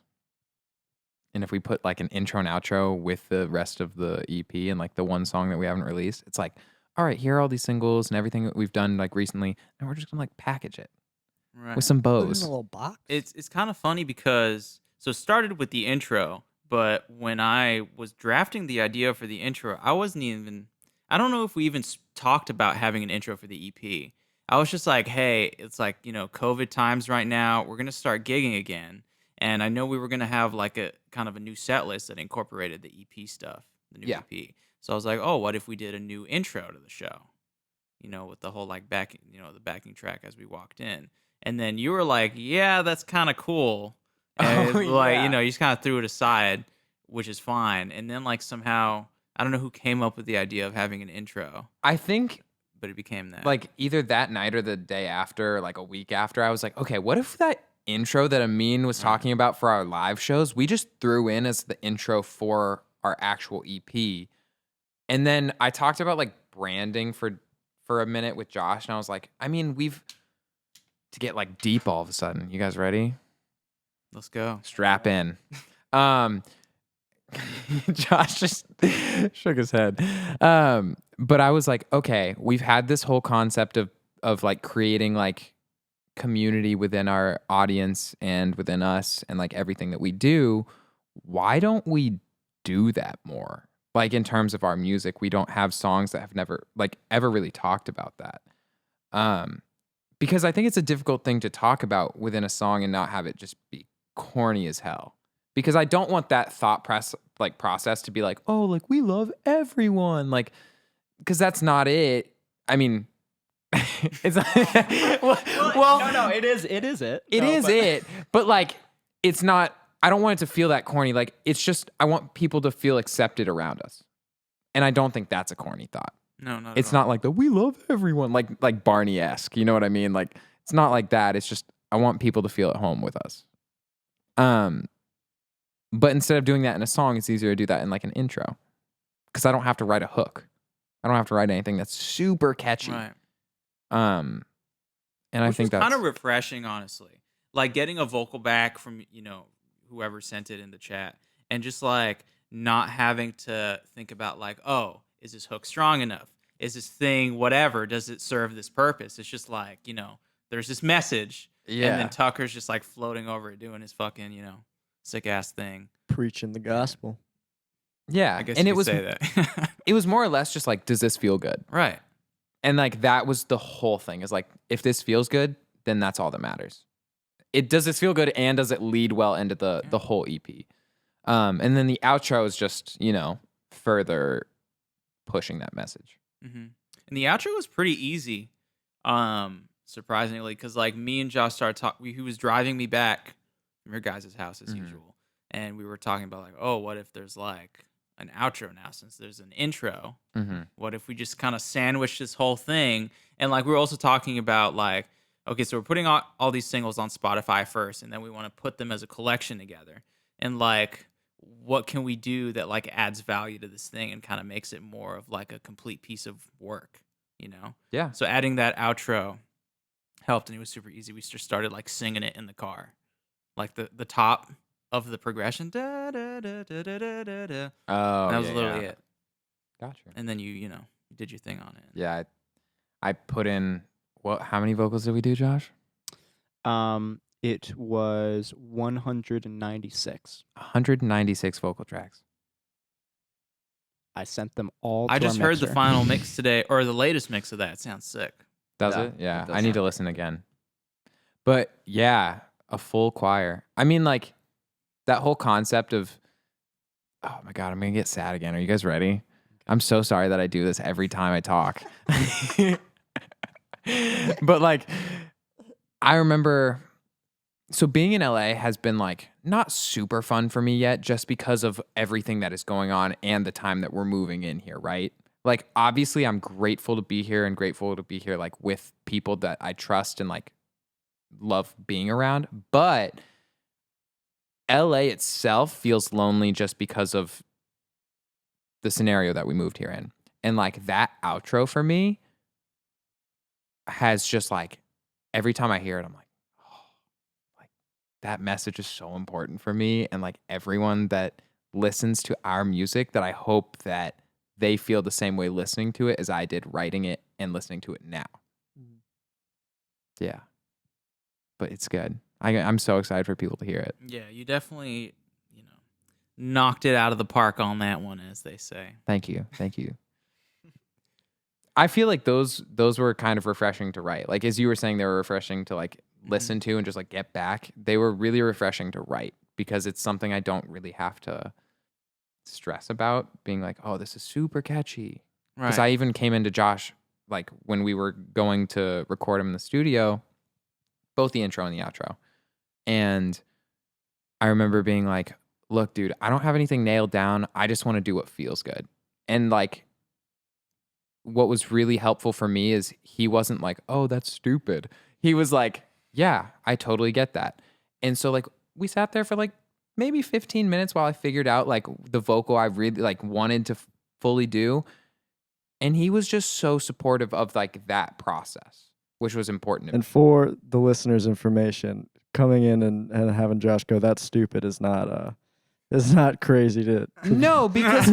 and if we put like an intro and outro with the rest of the EP and like the one song that we haven't released, it's like, all right, here are all these singles and everything that we've done like recently, and we're just gonna like package it Right. with some Put it in bows. a little box. It's kind of funny because it started with the intro, but when I was drafting the idea for the intro, I don't know if we even talked about having an intro for the EP. I was just like, hey, it's like, COVID times right now. We're going to start gigging again. And I know we were going to have like a kind of a new set list that incorporated the EP stuff, the new Yeah. EP. So I was like, oh, what if we did a new intro to the show? With the whole like backing, the backing track as we walked in. And then you were like, yeah, that's kind of cool. And yeah. you just kind of threw it aside, which is fine. And then like somehow, I don't know who came up with the idea of having an intro. I think but it became that. like either that night or the day after, like a week after, I was like, okay, what if that intro that Amin was talking about for our live shows, we just threw in as the intro for our actual EP. And then I talked about like branding for a minute with Josh, and I was like, I mean, to get like deep all of a sudden. You guys ready? Let's go. Strap in. Josh just shook his head. But I was like, okay, we've had this whole concept of like creating like community within our audience and within us and like everything that we do. Why don't we do that more? Like in terms of our music, we don't have songs that have never like ever really talked about that. Because I think it's a difficult thing to talk about within a song and not have it just be corny as hell. Because I don't want that process to be like, oh, like we love everyone, like, because that's not it. I mean, it's no, it is it. It is it, but like, it's not. I don't want it to feel that corny. Like, it's just I want people to feel accepted around us, and I don't think that's a corny thought. No, not It's at all. not like the we love everyone, like Barney-esque. You know what I mean? Like, it's not like that. It's just I want people to feel at home with us. But instead of doing that in a song, it's easier to do that in like an intro, because I don't have to write a hook. I don't have to write anything that's super catchy. Right. And I Which think was that's kind of refreshing, honestly. Like getting a vocal back from, whoever sent it in the chat, and just like not having to think about like, oh, is this hook strong enough? Is this thing whatever? Does it serve this purpose? It's just like, there's this message. Yeah. And then Tucker's just like floating over it, doing his fucking, sick ass thing. Preaching the gospel. Yeah. I guess and you it could was say that. it was more or less just like, does this feel good? Right. And like that was the whole thing, is like, if this feels good, then that's all that matters. Does this feel good, and does it lead well into the whole EP? And then the outro is just, further pushing that message. Mm-hmm. And the outro was pretty easy, surprisingly, because like me and Josh started talking. He was driving me back from your guys' house as usual, and we were talking about like, oh, what if there's like an outro now since there's an intro? Mm-hmm. What if we just kind of sandwich this whole thing? And like we were also talking about like, okay, so we're putting all these singles on Spotify first, and then we want to put them as a collection together. And like, what can we do that like adds value to this thing and kind of makes it more of like a complete piece of work, Yeah. So adding that outro helped, and it was super easy. We just started like singing it in the car, like the top of the progression. Da, da, da, da, da, da, da, da. Oh, And that was literally it. Gotcha. And then you did your thing on it. Yeah. I put in, how many vocals did we do, Josh? It was 196. 196 vocal tracks. I sent them all to I just our heard the mixer. final mix today, or the latest mix of that. It sounds sick. Does Yeah, it? Yeah. it does I need to sound listen again. But yeah, a full choir. I mean, like, that whole concept of, oh my God, I'm going to get sad again. Are you guys ready? I'm so sorry that I do this every time I talk. But like, I remember, so being in LA has been like not super fun for me yet, just because of everything that is going on and the time that we're moving in here, right? Like, obviously I'm grateful to be here, and grateful to be here like with people that I trust and like love being around. But LA itself feels lonely just because of the scenario that we moved here in. And like that outro for me has just like, every time I hear it, I'm like, oh, like that message is so important for me and like everyone that listens to our music, that I hope that they feel the same way listening to it as I did writing it and listening to it now. Yeah. But it's good. I'm so excited for people to hear it. Yeah, you definitely, knocked it out of the park on that one, as they say. Thank you. Thank you. I feel like those were kind of refreshing to write. Like, as you were saying, they were refreshing to like listen to and just like get back. They were really refreshing to write, because it's something I don't really have to stress about being like, oh, this is super catchy. Because I even came into Josh, like when we were going to record him in the studio, both the intro and the outro. And I remember being like, look, dude, I don't have anything nailed down. I just want to do what feels good. And like, what was really helpful for me is he wasn't like, oh, that's stupid. He was like, yeah, I totally get that. And so like we sat there for like maybe 15 minutes while I figured out like the vocal I really like wanted to fully do. And he was just so supportive of like that process, which was important to me. And for the listeners' information, coming in and having Josh go, that's stupid is not crazy to No, because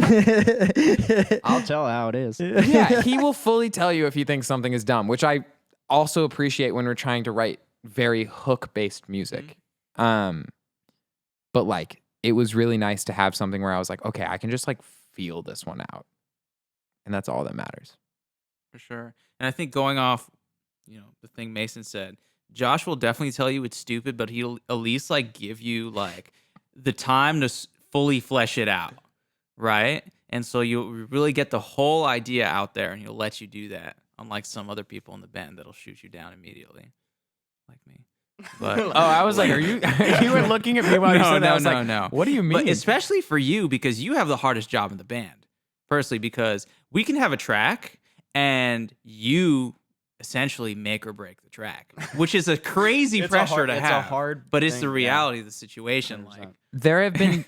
I'll tell how it is. yeah, he will fully tell you if he thinks something is dumb, which I also appreciate when we're trying to write very hook-based music. But like it was really nice to have something where I was like, okay, I can just like feel this one out. And that's all that matters. For sure. And I think going off, the thing Mason said, Josh will definitely tell you it's stupid, but he'll at least like give you like the time to fully flesh it out, right? And so you'll really get the whole idea out there, and he'll let you do that, unlike some other people in the band that'll shoot you down immediately, like me. But Oh, I was like, are you were looking at me while you said that? I was like, no. What do you mean? But especially for you, because you have the hardest job in the band, personally, because we can have a track and you essentially make or break the track, which is a crazy pressure to have. It's a hard, but it's the thing, reality of the situation. 100%. Like, There have been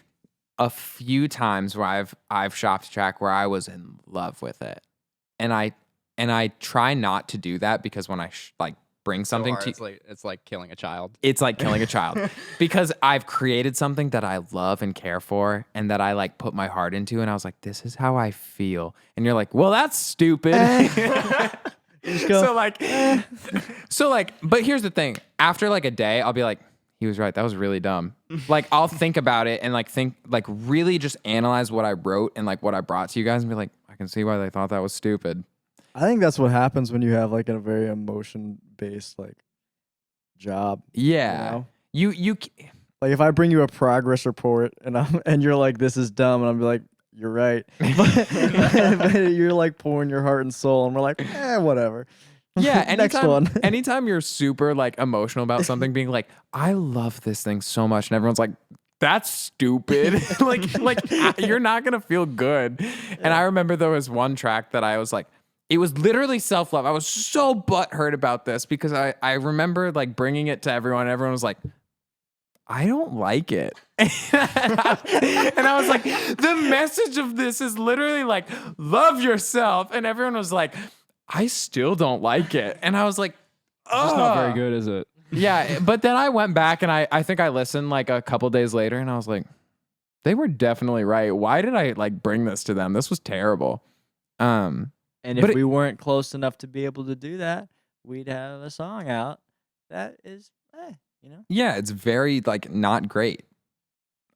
a few times where I've shopped a track where I was in love with it, and I try not to do that because when I like bring something So to hard, it's like killing a child. it's like killing a child because I've created something that I love and care for and that I like put my heart into, and I was like, this is how I feel, and you're like, well, that's stupid. So like, but here's the thing: after like a day, I'll be like, he was right. That was really dumb. Like I'll think about it and like really just analyze what I wrote and like what I brought to you guys and be like, I can see why they thought that was stupid. I think that's what happens when you have like a very emotion-based like job. Yeah. You know? You Like if I bring you a progress report and you're like, this is dumb, and I'm like, you're right. But you're like pouring your heart and soul, and we're like, whatever. yeah, Next one. anytime you're super like emotional about something, being like, I love this thing so much, and everyone's like, that's stupid. like you're not gonna feel good. And I remember there was one track that I was like, it was literally self-love. I was so butthurt about this because I remember like bringing it to everyone, and everyone was like, I don't like it. And I was like, the message of this is literally like, love yourself. And everyone was like, I still don't like it. And I was like, oh. It's not very good, is it? Yeah. But then I went back and I think I listened like a couple days later and I was like, they were definitely right. Why did I like bring this to them? This was terrible. And if But we weren't close enough to be able to do that, we'd have a song out that is, Yeah, it's very like not great.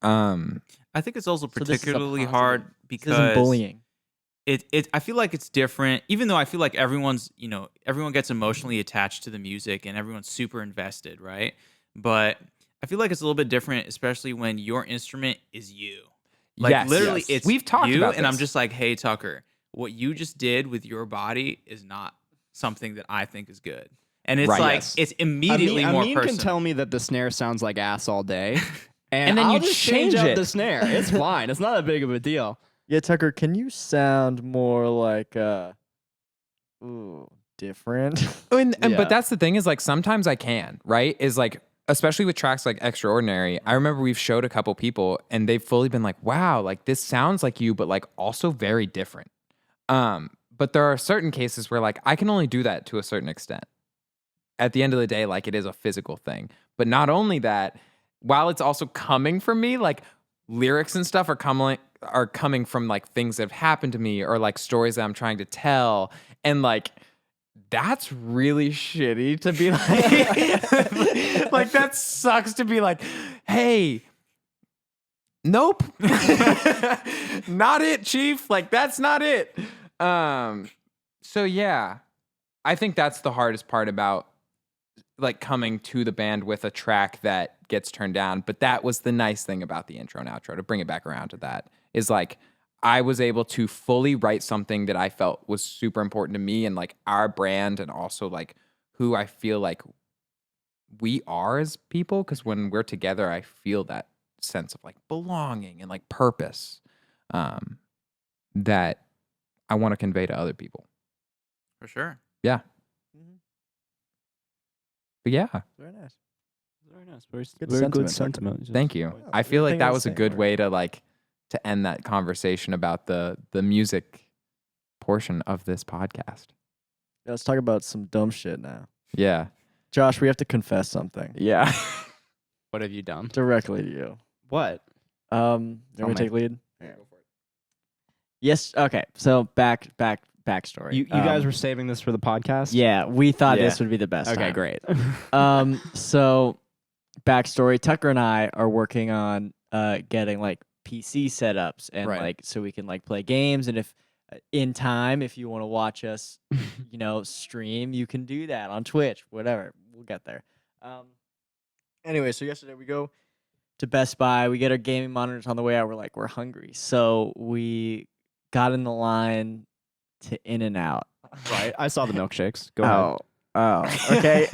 I think it's also So this is a particularly positive. hard This because isn't bullying. I feel like it's different, even though I feel like everyone gets emotionally attached to the music and everyone's super invested, right? But I feel like it's a little bit different, especially when your instrument is you. Like Yes, literally yes. it's We've talked you, about and I'm this. just like, hey Tucker, what you just did with your body is not something that I think is good. And it's Right. like Yes. it's immediately more Amin personal. can tell me that the snare sounds like ass all day, and then I'll you just change change it. up the snare. It's fine. It's not that big of a deal. Yeah, Tucker, can you sound more like different? And Yeah. but that's the thing is like sometimes I can, right? Is like especially with tracks like Extraordinary. I remember we've showed a couple people and they've fully been like, wow, like this sounds like you, but like also very different. But there are certain cases where like I can only do that to a certain extent. At the end of the day, like it is a physical thing. But not only that, while it's also coming from me, like lyrics and stuff are coming from like things that have happened to me or like stories that I'm trying to tell. And like that's really shitty to be like like that sucks to be like, hey, nope. Not it, Chief. Like that's not it. So yeah. I think that's the hardest part about like coming to the band with a track that gets turned down. But that was the nice thing about the intro and outro, to bring it back around to that, is like I was able to fully write something that I felt was super important to me and like our brand and also like who I feel like we are as people. Because when we're together, I feel that sense of like belonging and like purpose that I want to convey to other people. For sure. Yeah. Mhm. But yeah, Very nice. Very nice. Very, Good very sentiment, good Tucker. sentiment. thank you. Yeah, I feel like everything that I was a was good saying. way to end that conversation about the music portion of this podcast. Yeah, let's talk about some dumb shit now. Yeah. Josh, we have to confess something Yeah. What have you done? directly to you. What? You Tell want me to me. take lead? Yes. Okay. So backstory. You guys were saving this for the podcast? Yeah, we thought Yeah. this would be the best. Okay, time. great. So backstory. Tucker and I are working on getting like PC setups and Right. like so we can like play games, and if in time if you want to watch us, stream, you can do that on Twitch. Whatever, we'll get there. Anyway, so yesterday we go to Best Buy. We get our gaming monitors on the way out. We're hungry, so we got in the line to In-N-Out. Right. I saw the milkshakes. Go ahead. Oh, okay.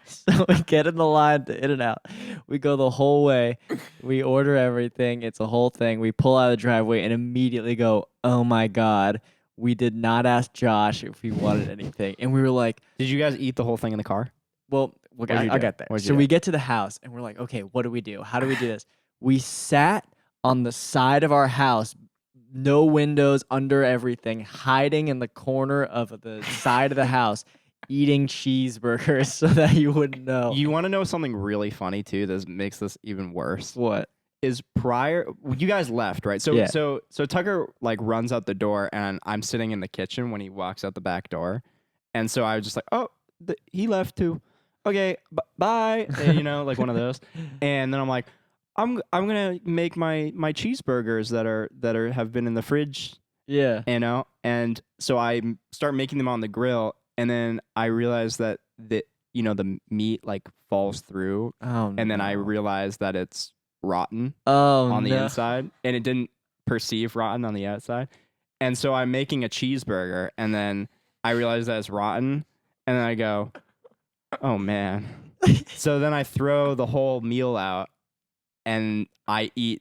So we get in the line to In-N-Out. We go the whole way. We order everything. It's a whole thing. We pull out of the driveway and immediately go, oh my God, we did not ask Josh if he wanted anything. And we were like, Did you guys eat the whole thing in the car? well, What'd you I'll do? get there. What'd you So do? we get to the house and we're like, okay, what do we do? How do we do this? We sat on the side of our house, no windows, under everything, hiding in the corner of the side of the house, eating cheeseburgers so that you wouldn't know. You want to know something really funny too that makes this even worse? What? Is you guys left, right? So Yeah. so Tucker like runs out the door and I'm sitting in the kitchen when he walks out the back door. And so I was just like, "Oh, he left too. Okay, bye." And, like one of those. And then I'm like, I'm going to make my cheeseburgers that have been in the fridge, Yeah. And so I start making them on the grill and then I realize that the meat like falls through Oh, and then I no. realize that it's rotten Oh, on the no. inside and it didn't perceive rotten on the outside. And so I'm making a cheeseburger and then I realize that it's rotten and then I go, oh man. So then I throw the whole meal out and I eat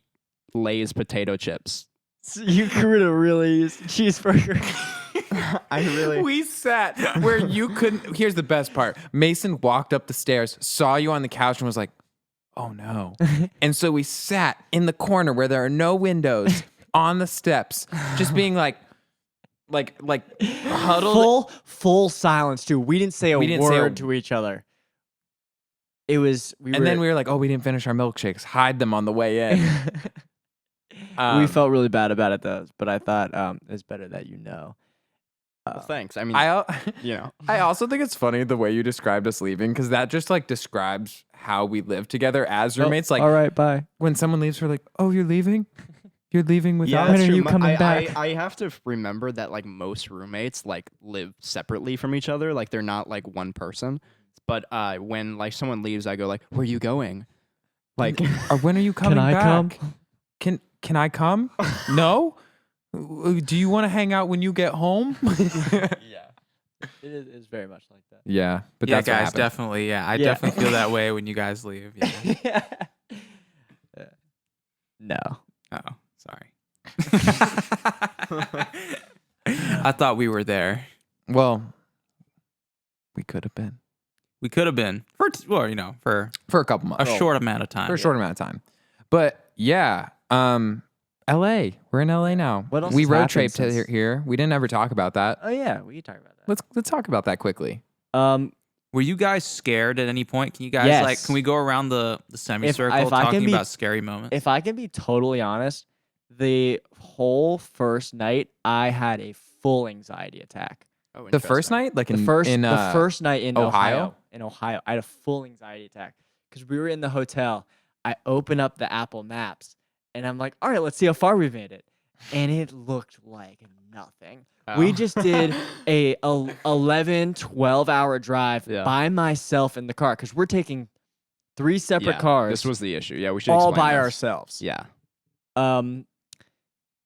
Lay's potato chips. So you could have really used cheeseburger. We sat where you couldn't. Here's the best part. Mason walked up the stairs, saw you on the couch, and was like, oh no. And so we sat in the corner where there are no windows on the steps, just being like huddled. Full silence too. We didn't say a We didn't say a- word to each other. It was Then we were like, oh, we didn't finish our milkshakes. Hide them on the way in. we felt really bad about it though, but I thought it's better that you know. Well, thanks. I mean, I also think it's funny the way you described us leaving, because that just like describes how we live together as roommates. Like all right, bye. when someone leaves, we're like, oh, you're leaving? You're leaving without When that's are true. you coming back? I have to remember that like most roommates like live separately from each other. Like they're not like one person. But when like someone leaves, I go like, "Where are you going?" Like, Or when are you coming Can I back? come? Can I come? No? Do you want to hang out when you get home? Yeah. It is very much like that. Yeah, but Yeah, that's what guys, happened. definitely. Yeah, I Yeah. definitely feel that way when you guys leave. Yeah. No. Oh, sorry. I thought we were there. Well, we could have been We could have been for for a couple a months, short amount of time. for a short amount of time. But yeah, LA. We're in LA now. What else we has road happened tripped since- here. We didn't ever talk about that. Oh yeah, we can talk about that. Let's talk about that quickly. Were you guys scared at any point? Can you guys Yes. can we go around the semicircle if I can talking be- about scary moments? If I can be totally honest, the whole first night I had a full anxiety attack. oh, The first night, like The in first night in Ohio? In Ohio, I had a full anxiety attack because we were in the hotel. I open up the Apple Maps and I'm like, all right, let's see how far we've made it. And it looked like nothing. We just did a 11, 12-hour drive Yeah. by myself in the car because we're taking 3 separate cars This was the issue. Yeah, we should all explain by this. ourselves. Yeah.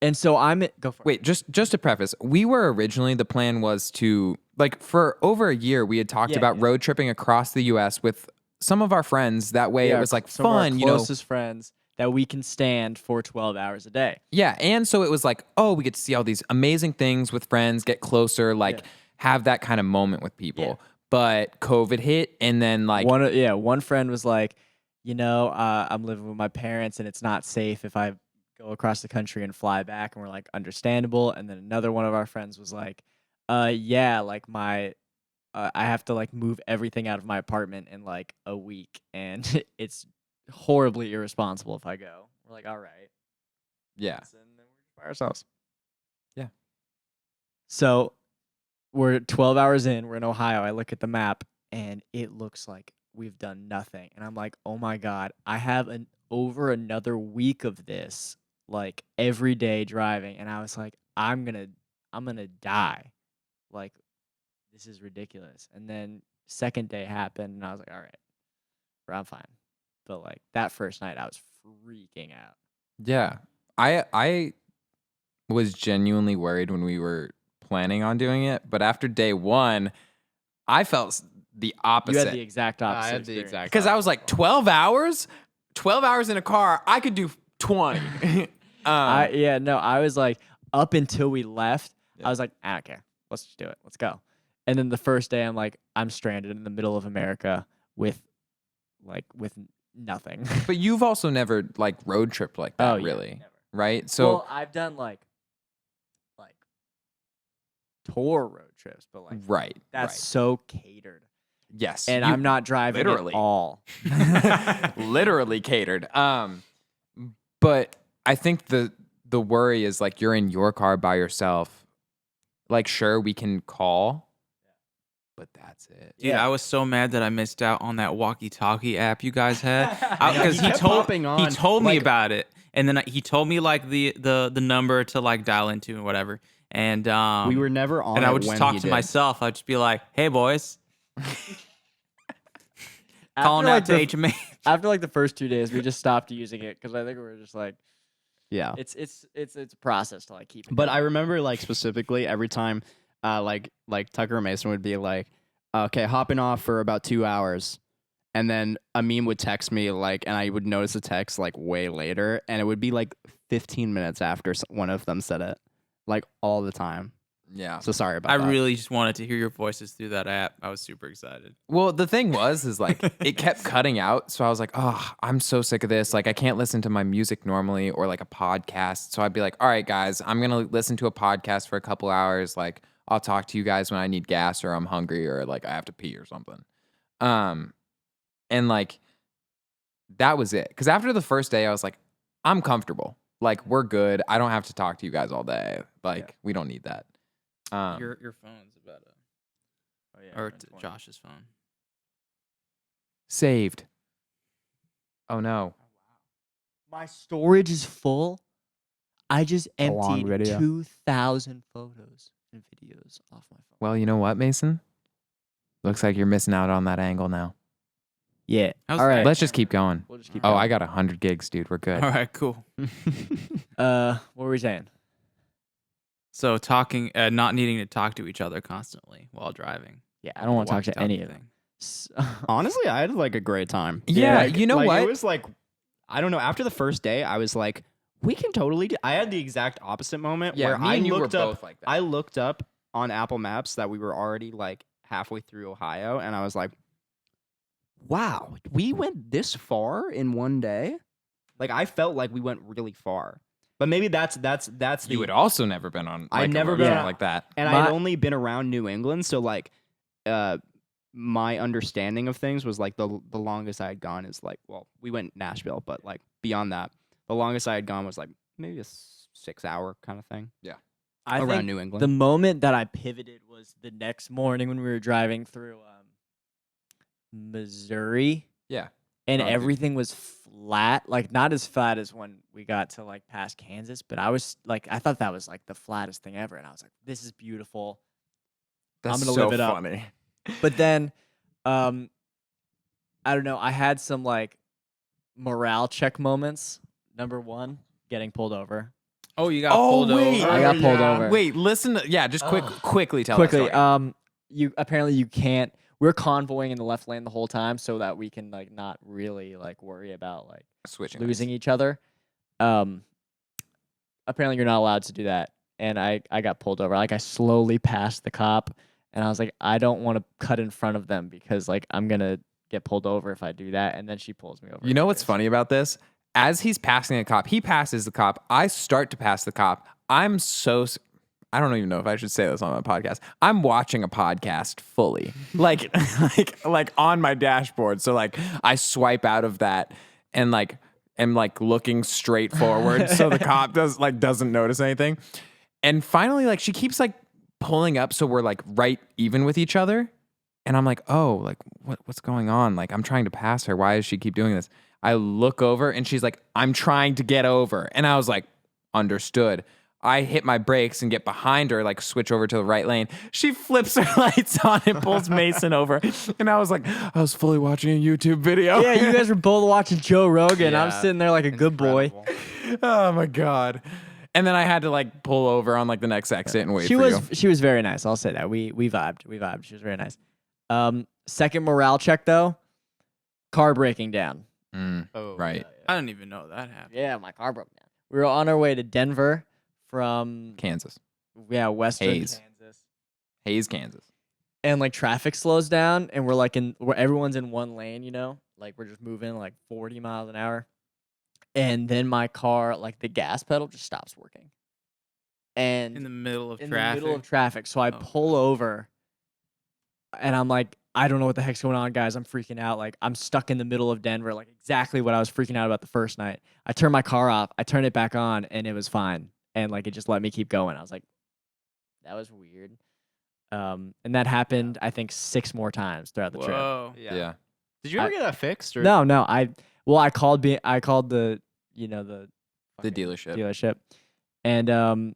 And so go for it. Wait, just to preface, we were originally, the plan was to, like, for over a year, we had talked Yeah, about yeah. road tripping across the U.S. with some of our friends. That way, it was like some of our fun, you know. closest friends that we can stand for 12 hours a day. Yeah, and so it was like, oh, we get to see all these amazing things with friends, get closer, like have that kind of moment with people. Yeah. But COVID hit, and then like one friend was like, I'm living with my parents and it's not safe if I go across the country and fly back. And we're like, understandable. And then another one of our friends was like, yeah, like I have to like move everything out of my apartment in like a week, and it's horribly irresponsible if I go. We're like, all right. yeah. And then we're by ourselves. Yeah. So we're 12 hours in. We're in Ohio. I look at the map, and it looks like we've done nothing. And I'm like, oh my God, I have over another week of this, like every day driving. And I was like, I'm gonna die. Like, this is ridiculous. And then second day happened, and I was like, all right, I'm fine. But like that first night, I was freaking out. Yeah. I was genuinely worried when we were planning on doing it, but after day one, I felt the opposite. You had the exact opposite. I had the experience. exact Because I was like, 12 hours? 12 hours in a car, I could do 20. I was like, up until we left, I was like, I don't care. Let's just do it. Let's go. And then the first day, I'm like, I'm stranded in the middle of America with nothing. But you've also never like road tripped like that, Oh, yeah, really, never. right? So well, I've done like tour road trips, but like right, that's so catered. yes, And you- I'm not driving literally. at all. literally catered. But I think the worry is like you're in your car by yourself. Like, sure, we can call, but that's it. Dude, I was so mad that I missed out on that walkie-talkie app you guys had because He he kept told popping on, he told me like- about it, and then he told me like the number to like dial into and whatever. And we were never on. and I it would just when talk he to did. myself. I'd just be like, "Hey boys, After, calling like, out to HMA." after like the first 2 days, we just stopped using it because I think we were just like, Yeah. it's a process to like keep it But going. I remember like specifically every time like Tucker and Mason would be like, okay, hopping off for about 2 hours. And then a meme would text me like, and I would notice the text like way later, and it would be like 15 minutes after one of them said it, like all the time. Yeah. So sorry about I that. really just wanted to hear your voices through that app. I was super excited. Well, the thing is like it kept cutting out. So I was like, oh, I'm so sick of this. Like, I can't listen to my music normally or like a podcast. So I'd be like, all right, guys, I'm going to listen to a podcast for a couple hours. Like, I'll talk to you guys when I need gas or I'm hungry or like I have to pee or something. And like, that was it. Because after the first day, I was like, I'm comfortable. Like, we're good. I don't have to talk to you guys all day. Like, we don't need that. Your phone's about to, Oh, yeah, or that's one. Josh's phone. Saved. Oh no. My storage is full. I just A long emptied video. 2,000 photos and videos off my phone. Well, you know what, Mason? Looks like you're missing out on that angle now. Yeah. How's All right. that? Let's just keep going. We'll just keep Oh, going. I got 100 gigs, dude. We're good. All right, cool. What were we saying? So talking, not needing to talk to each other constantly while driving. Yeah, I don't want to talk to Walkie-talkie any of them. thing. Honestly, I had like a great time. Yeah, Like- you know like, what? It was like, I don't know. After the first day, I was like, we can totally do. I had the exact opposite moment Yeah, where me I and you were looked up. both like that. I looked up on Apple Maps that we were already like halfway through Ohio, and I was like, wow, we went this far in one day. Like I felt like we went really far. But maybe that's the. You had also never been on I'd like, never a road been trip on- like that. And My- I'd only been around New England, so like, my understanding of things was like the longest I had gone is like, well, we went Nashville, but like beyond that, the longest I had gone was like maybe a 6 hour kind of thing I around think New England. the moment that I pivoted was the next morning when we were driving through Missouri, Yeah. and Oh, dude. everything was flat. Like not as flat as when we got to like past Kansas, but I was like, I thought that was like the flattest thing ever, and I was like, this is beautiful. That's gonna so live it up. funny. But then, I don't know. I had some like morale check moments. Number one, getting pulled over. Oh, you got pulled wait. over. I got pulled over. Wait, listen. Just quickly tell Quickly, that story. you apparently you can't. We're convoying in the left lane the whole time so that we can like not really like worry about like Switching. losing each other. Apparently you're not allowed to do that, and I got pulled over. Like I slowly passed the cop, And I was like, I don't want to cut in front of them because like I'm gonna get pulled over if I do that. And then she pulls me over. You know what's anyways. funny about this? As he's passing a cop, he passes the cop. I start to pass the cop. I don't even know if I should say this on my podcast. I'm watching a podcast fully, like on my dashboard. So like I swipe out of that and like am like looking straight forward, so the cop doesn't notice anything. And finally, like she keeps like pulling up, so we're like right even with each other. And I'm like, oh, like what's going on? Like I'm trying to pass her. Why does she keep doing this? I look over and she's like, I'm trying to get over. And I was like, understood. I hit my brakes and get behind her, like switch over to the right lane. She flips her lights on and pulls Mason over. And I was like, I was fully watching a YouTube video. Yeah, you guys were both watching Joe Rogan. I'm Yeah, sitting there like a good boy. incredible. Oh my God. And then I had to like pull over on like the next exit and wait She for was you. she was very nice. I'll say that. We vibed. She was very nice. Second morale check though, car breaking down. Oh, Right. I didn't even know that happened. Yeah, my car broke down. We were on our way to Denver from Kansas. western Hayes. Kansas, Hayes, Kansas. and like traffic slows down, and we're like where everyone's in one lane, like we're just moving like 40 miles an hour, and then my car, like the gas pedal just stops working, and In the middle of in traffic. the middle of traffic. So I Oh, pull over and I'm like, I don't know what the heck's going on, guys. I'm freaking out. Like, I'm stuck in the middle of Denver, like exactly what I was freaking out about the first night. I turned my car off, I turned it back on, and it was fine. And like, it just let me keep going. I was like, that was weird. And that happened, I think, 6 more times throughout the trip. Whoa. Yeah. Did you ever get that fixed? Or? No, I called the, the fucking dealership. dealership, and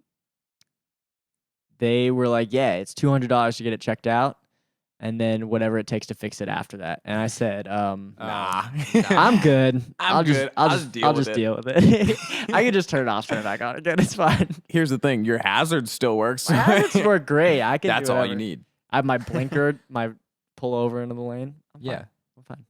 they were like, yeah, it's $200 to get it checked out, and then whatever it takes to fix it after that. And I said, Nah. I'm good. I'm good. I'll just deal with it." deal with it. I can just turn it off, turn it back on again. It's fine. Here's the thing. Your hazard still works. My hazards work great. I can. That's do all you whatever. need. I have my blinker, my pull over into the lane. I'm fine. Yeah. I'm fine.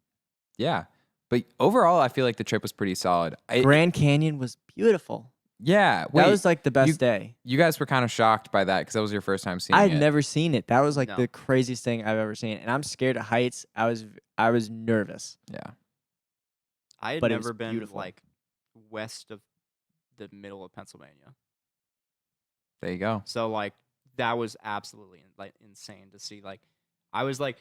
Yeah. But overall, I feel like the trip was pretty solid. Grand Canyon was beautiful. Yeah. Wait, That was like the best day. you guys were kind of shocked by that because that was your first time seeing I it. had never seen it. That was like No. the craziest thing I've ever seen. And I'm scared of heights. I was nervous. Yeah. I had But it was never been beautiful. like west of the middle of Pennsylvania. There you go. So like that was absolutely like insane to see. Like I was like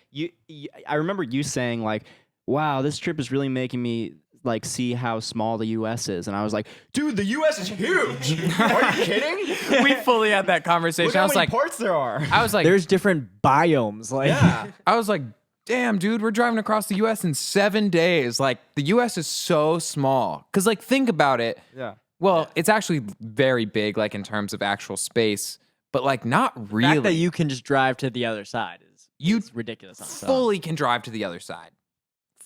I remember you saying like, "Wow, this trip is really making me like see how small the U.S. is," and I was like, "Dude, the U.S. is huge. Are you kidding? We fully had that conversation. Look I how was many like, parts there are." I was like, There's different biomes. Like, Yeah. I was like, damn, dude, we're driving across the U.S. in 7 days. Like, the U.S. is so small. Because, like, think about it. Yeah. Well, it's actually very big, like, in terms of actual space, but, like, not the really. fact that you can just drive to the other side is ridiculous. on its own. fully can drive to the other side.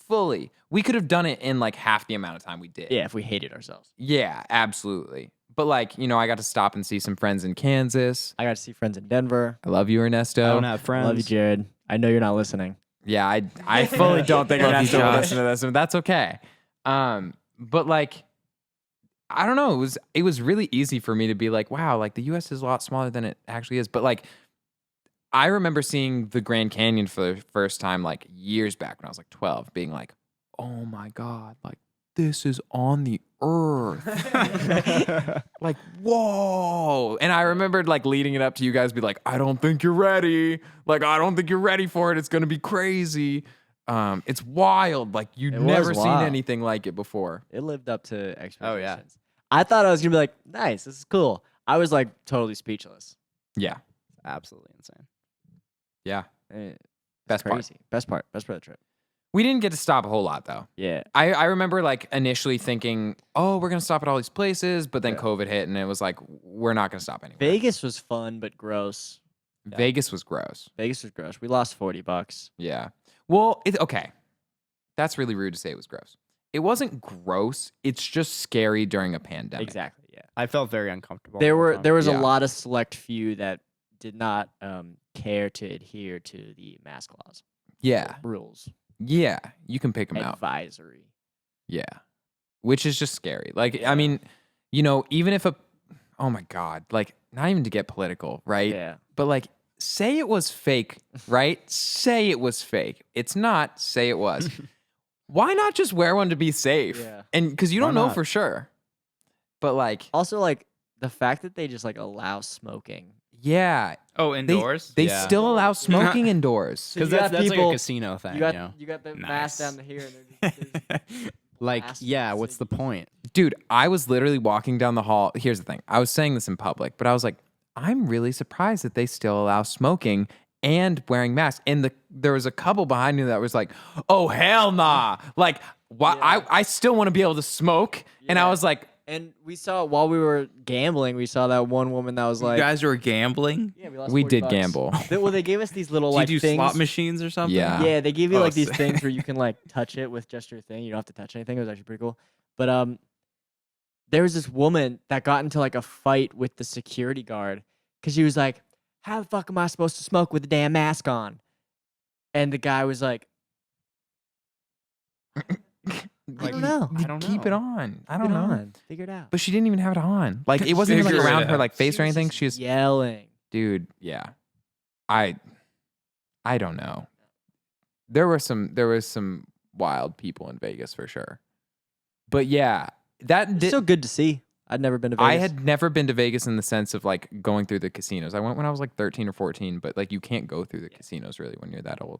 Fully. We could have done it in, like, half the amount of time we did. Yeah, if we hated ourselves. Yeah, absolutely. But, like, you know, I got to stop and see some friends in Kansas. I got to see friends in Denver. I love you, Ernesto. I don't have friends. Love you, Jared. I know you're not listening. Yeah, I fully don't think Love you, Ernesto will Josh. listen to this, but that's okay. But like, I don't know. It was really easy for me to be like, wow, like the U.S. is a lot smaller than it actually is. But like, I remember seeing the Grand Canyon for the first time like years back when I was like 12, being like, oh my God, like this is on the earth. Like, whoa. And I remembered like leading it up to you guys be like, I don't think you're ready. Like, I don't think you're ready for it. It's going to be crazy. It's wild. Like you've It was never seen wild. anything like it before. It lived up to expectations. Oh, yeah. I thought I was going to be like, nice, this is cool. I was like totally speechless. Yeah. Absolutely insane. Yeah. It's Best part. crazy. Best part of the trip. We didn't get to stop a whole lot though. Yeah. I remember like initially thinking, oh, we're going to stop at all these places. But then Yeah. COVID hit and it was like, we're not going to stop anywhere. Vegas was fun, but gross. Vegas was gross. Vegas was gross. We lost $40. Yeah. Well, okay. That's really rude to say it was gross. It wasn't gross. It's just scary during a pandemic. Exactly. Yeah. I felt very uncomfortable. There the whole were time. there was Yeah. a lot of select few that did not care to adhere to the mask laws Yeah. rules Yeah. You can pick them out. advisory. Yeah. Which is just scary. Like, I mean, you know, even if oh my God, like, not even to get political, right? Yeah. But like, say it was fake, right? Say it was fake. It's not. Say it was. Why not just wear one to be safe? Yeah. And because you Why don't know not? for sure. But like, Also, like the fact that they just like allow smoking. yeah, Oh, indoors? they Yeah. still allow smoking indoors. Because you got that's like people- a casino thing. You got you know? you got the Nice. mask down to here, and there's Like, Mask yeah, message. what's the point? Dude, I was literally walking down the hall. Here's the thing. I was saying this in public, but I was like, I'm really surprised that they still allow smoking and wearing masks. And there was a couple behind me that was like, oh, hell nah. Like, why? Yeah. I still want to be able to smoke. And I Yeah. was like, And we saw while we were gambling, we saw that one woman that was You like, guys were gambling? yeah, we lost we 40 did bucks. gamble. Well, they gave us these little Do like you do things. slot machines or something? Yeah. Yeah, they give you Oh, like these sick. things where you can like touch it with just your thing. You don't have to touch anything. It was actually pretty cool. But there was this woman that got into like a fight with the security guard because she was like, "How the fuck am I supposed to smoke with a damn mask on?" And the guy was like, I don't know. I don't Keep it know. on. I "Get don't know. on. Figure it out." But she didn't even have it on. Like, it wasn't even like Figure it around her out. like face She or was anything. just She was, yelling. dude, yeah. I don't know. There was some wild people in Vegas for sure. But yeah, that It's did. so good to see. I'd never been to Vegas. I had never been to Vegas in the sense of like going through the casinos. I went when I was like 13 or 14, but like you can't go through the casinos really when you're that old.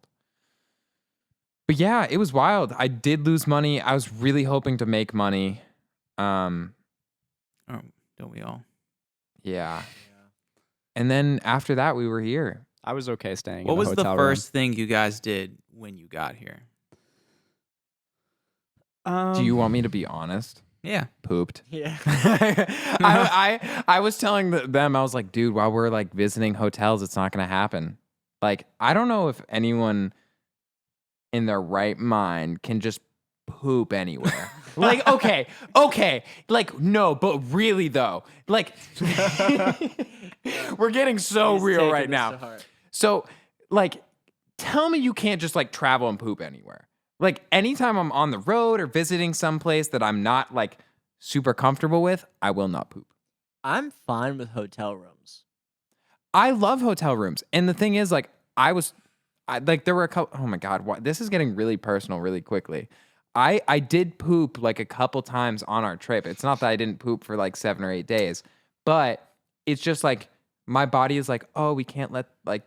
But yeah, it was wild. I did lose money. I was really hoping to make money. Oh, don't we all? Yeah. And then after that, we were here. I was okay staying. What in was the hotel room. first thing you guys did when you got here? Do you want me to be honest? Yeah. Pooped. Yeah. I was telling them, I was like, dude, while we're like visiting hotels, it's not going to happen. Like, I don't know if anyone in their right mind can just poop anywhere. Like, okay. Like, no, but really though, like, we're getting so He's real taking right this now. to heart. So, like, tell me you can't just like travel and poop anywhere. Like, anytime I'm on the road or visiting someplace that I'm not like super comfortable with, I will not poop. I'm fine with hotel rooms. I love hotel rooms. And the thing is, like, there were a couple, oh my God, this is getting really personal really quickly. I did poop like a couple times on our trip. It's not that I didn't poop for like 7 or 8 days, but it's just like my body is like, oh, we can't let like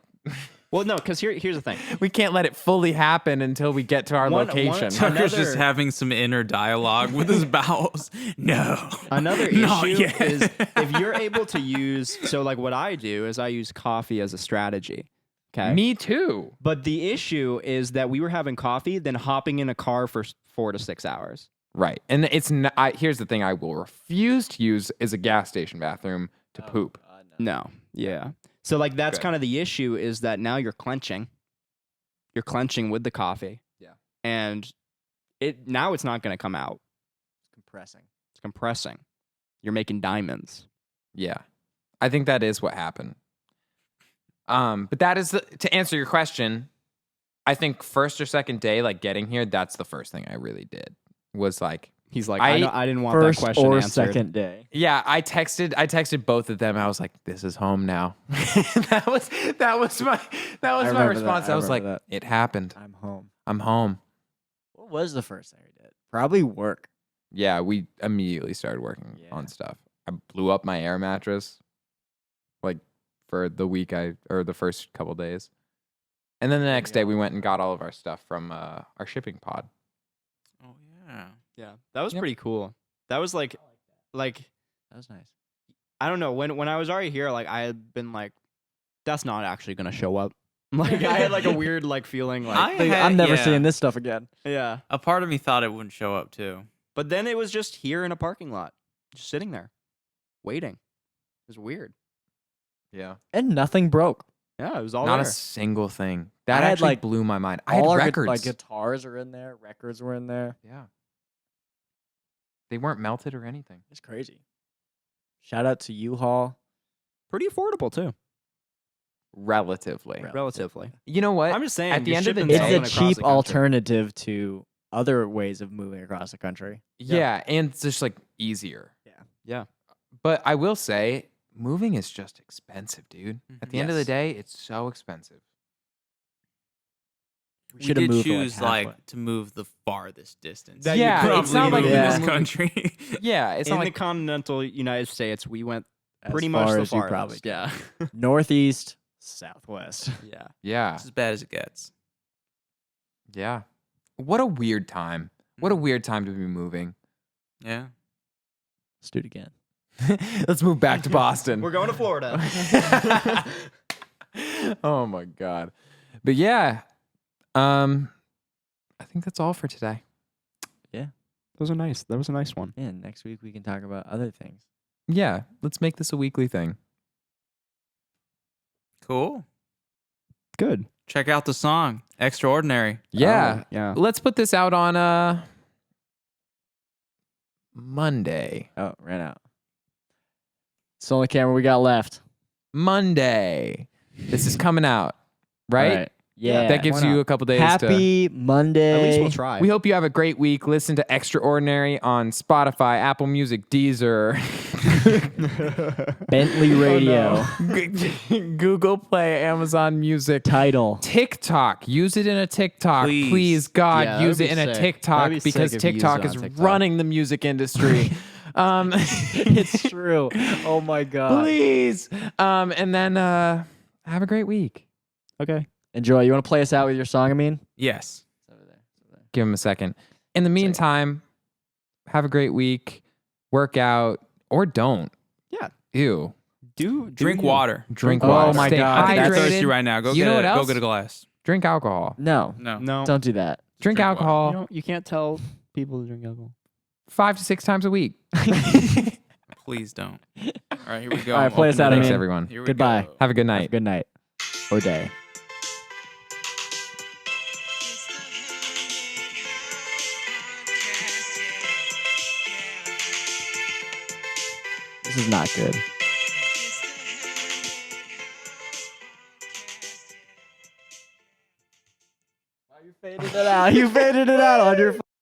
Well, no, because here's the thing. we can't let it fully happen until we get to our One- location. Tucker's just Another- having some inner dialogue with his bowels. No. Another Not issue yet. is if you're able to use. So, like, what I do is I use coffee as a strategy. Okay. Me too. But the issue is that we were having coffee, then hopping in a car for 4 to 6 hours. Right. And it's not, here's the thing I will refuse to use is a gas station bathroom to poop. God, No. Yeah. So, like, that's Good. kind of the issue is that now you're clenching. You're clenching with the coffee. Yeah. And now it's not going to come out. Compressing. It's compressing. You're making diamonds. Yeah. I think that is what happened. But that is to answer your question, I think first or second day, like getting here, that's the first thing I really did was like, He's like, I- I didn't want First that question or answered. second day. yeah, I texted both of them. I was like, this is home now. that was my remember response. that. I was like, remember it happened. I'm home. I'm home. What was the first thing we did? Probably work. Yeah, we immediately started working Yeah. on stuff. I blew up my air mattress like for the week or the first couple days. And then the next day we went and got all of our stuff from our shipping pod. Oh, yeah. Yeah. That was Yep. pretty cool. That was like That was nice. I don't know, when I was already here, like I had been like, that's not actually gonna show up. Like I had like a weird like feeling like I'm never yeah. seeing this stuff again. yeah. A part of me thought it wouldn't show up too. But then it was just here in a parking lot, just sitting there, waiting. It was weird. Yeah. And nothing broke. Yeah, it was all Not there. a single thing. That I had, actually like, blew my mind. I had All our records. like guitars are in there. Records were in there. Yeah. They weren't melted or anything. It's crazy. Shout out to U-Haul. Pretty affordable too, Relatively. relatively. You know what? I'm just saying. At the you're end of the shipping day- It's something a across cheap the country. alternative to other ways of moving across the country. Yeah, and it's just like easier. Yeah. But I will say, moving is just expensive, dude. At the end of the Yes. day, it's so expensive. We Should have did moved choose halfway. to move the farthest distance. That you Yeah, probably it's not like moved we in were this moving- country. Yeah, it's in not the like continental United States, we went As pretty much far the as you probably farthest. Yeah. Northeast, southwest. Yeah. yeah, It's as bad as it gets. yeah. What a weird time. What a weird time to be moving. Yeah. Let's do it again. Let's move back to Boston. We're going to Florida. Oh my god. But yeah, I think that's all for today. That was a nice one. And next week we can talk about other things. Yeah, let's make this a weekly thing. Cool. Good. Check out the song Extraordinary. Yeah. Yeah. Let's put this out on Monday. Oh, ran out. It's the only camera we got left. Monday. This is coming out, right? All right. Yeah. That gives why you not? a couple days Happy Monday. At least we'll try. We hope you have a great week. Listen to Extraordinary on Spotify, Apple Music, Deezer, Bentley Radio. Google Play, Amazon Music, Title. TikTok. Use it in a TikTok. Please. Please God, Yeah, that'd use it be in a sick. TikTok That'd be because sick if you used TikTok it is on TikTok. running the music industry. It's true. Oh my God. Please. And then have a great week. Okay. Enjoy. You want to play us out with your song, Amin? Yes. Give him a second. In the meantime, have a great week. Work out or don't. Yeah. Ew. Drink water. Drink Oh water. my Stay God, I think you're hydrated. thirsty right now. Go You know what go else? get a glass. Drink alcohol. No. No. No. Don't do that. Drink Drink water. alcohol You can't tell people to drink alcohol. 5 to 6 times a week. Please don't. All right, here we go. All right, play us Open out, it Amin. Thanks, up. everyone. Here we Goodbye. go. Have a good Have a night. good night or day. This is not good. You faded it out. You faded it out on your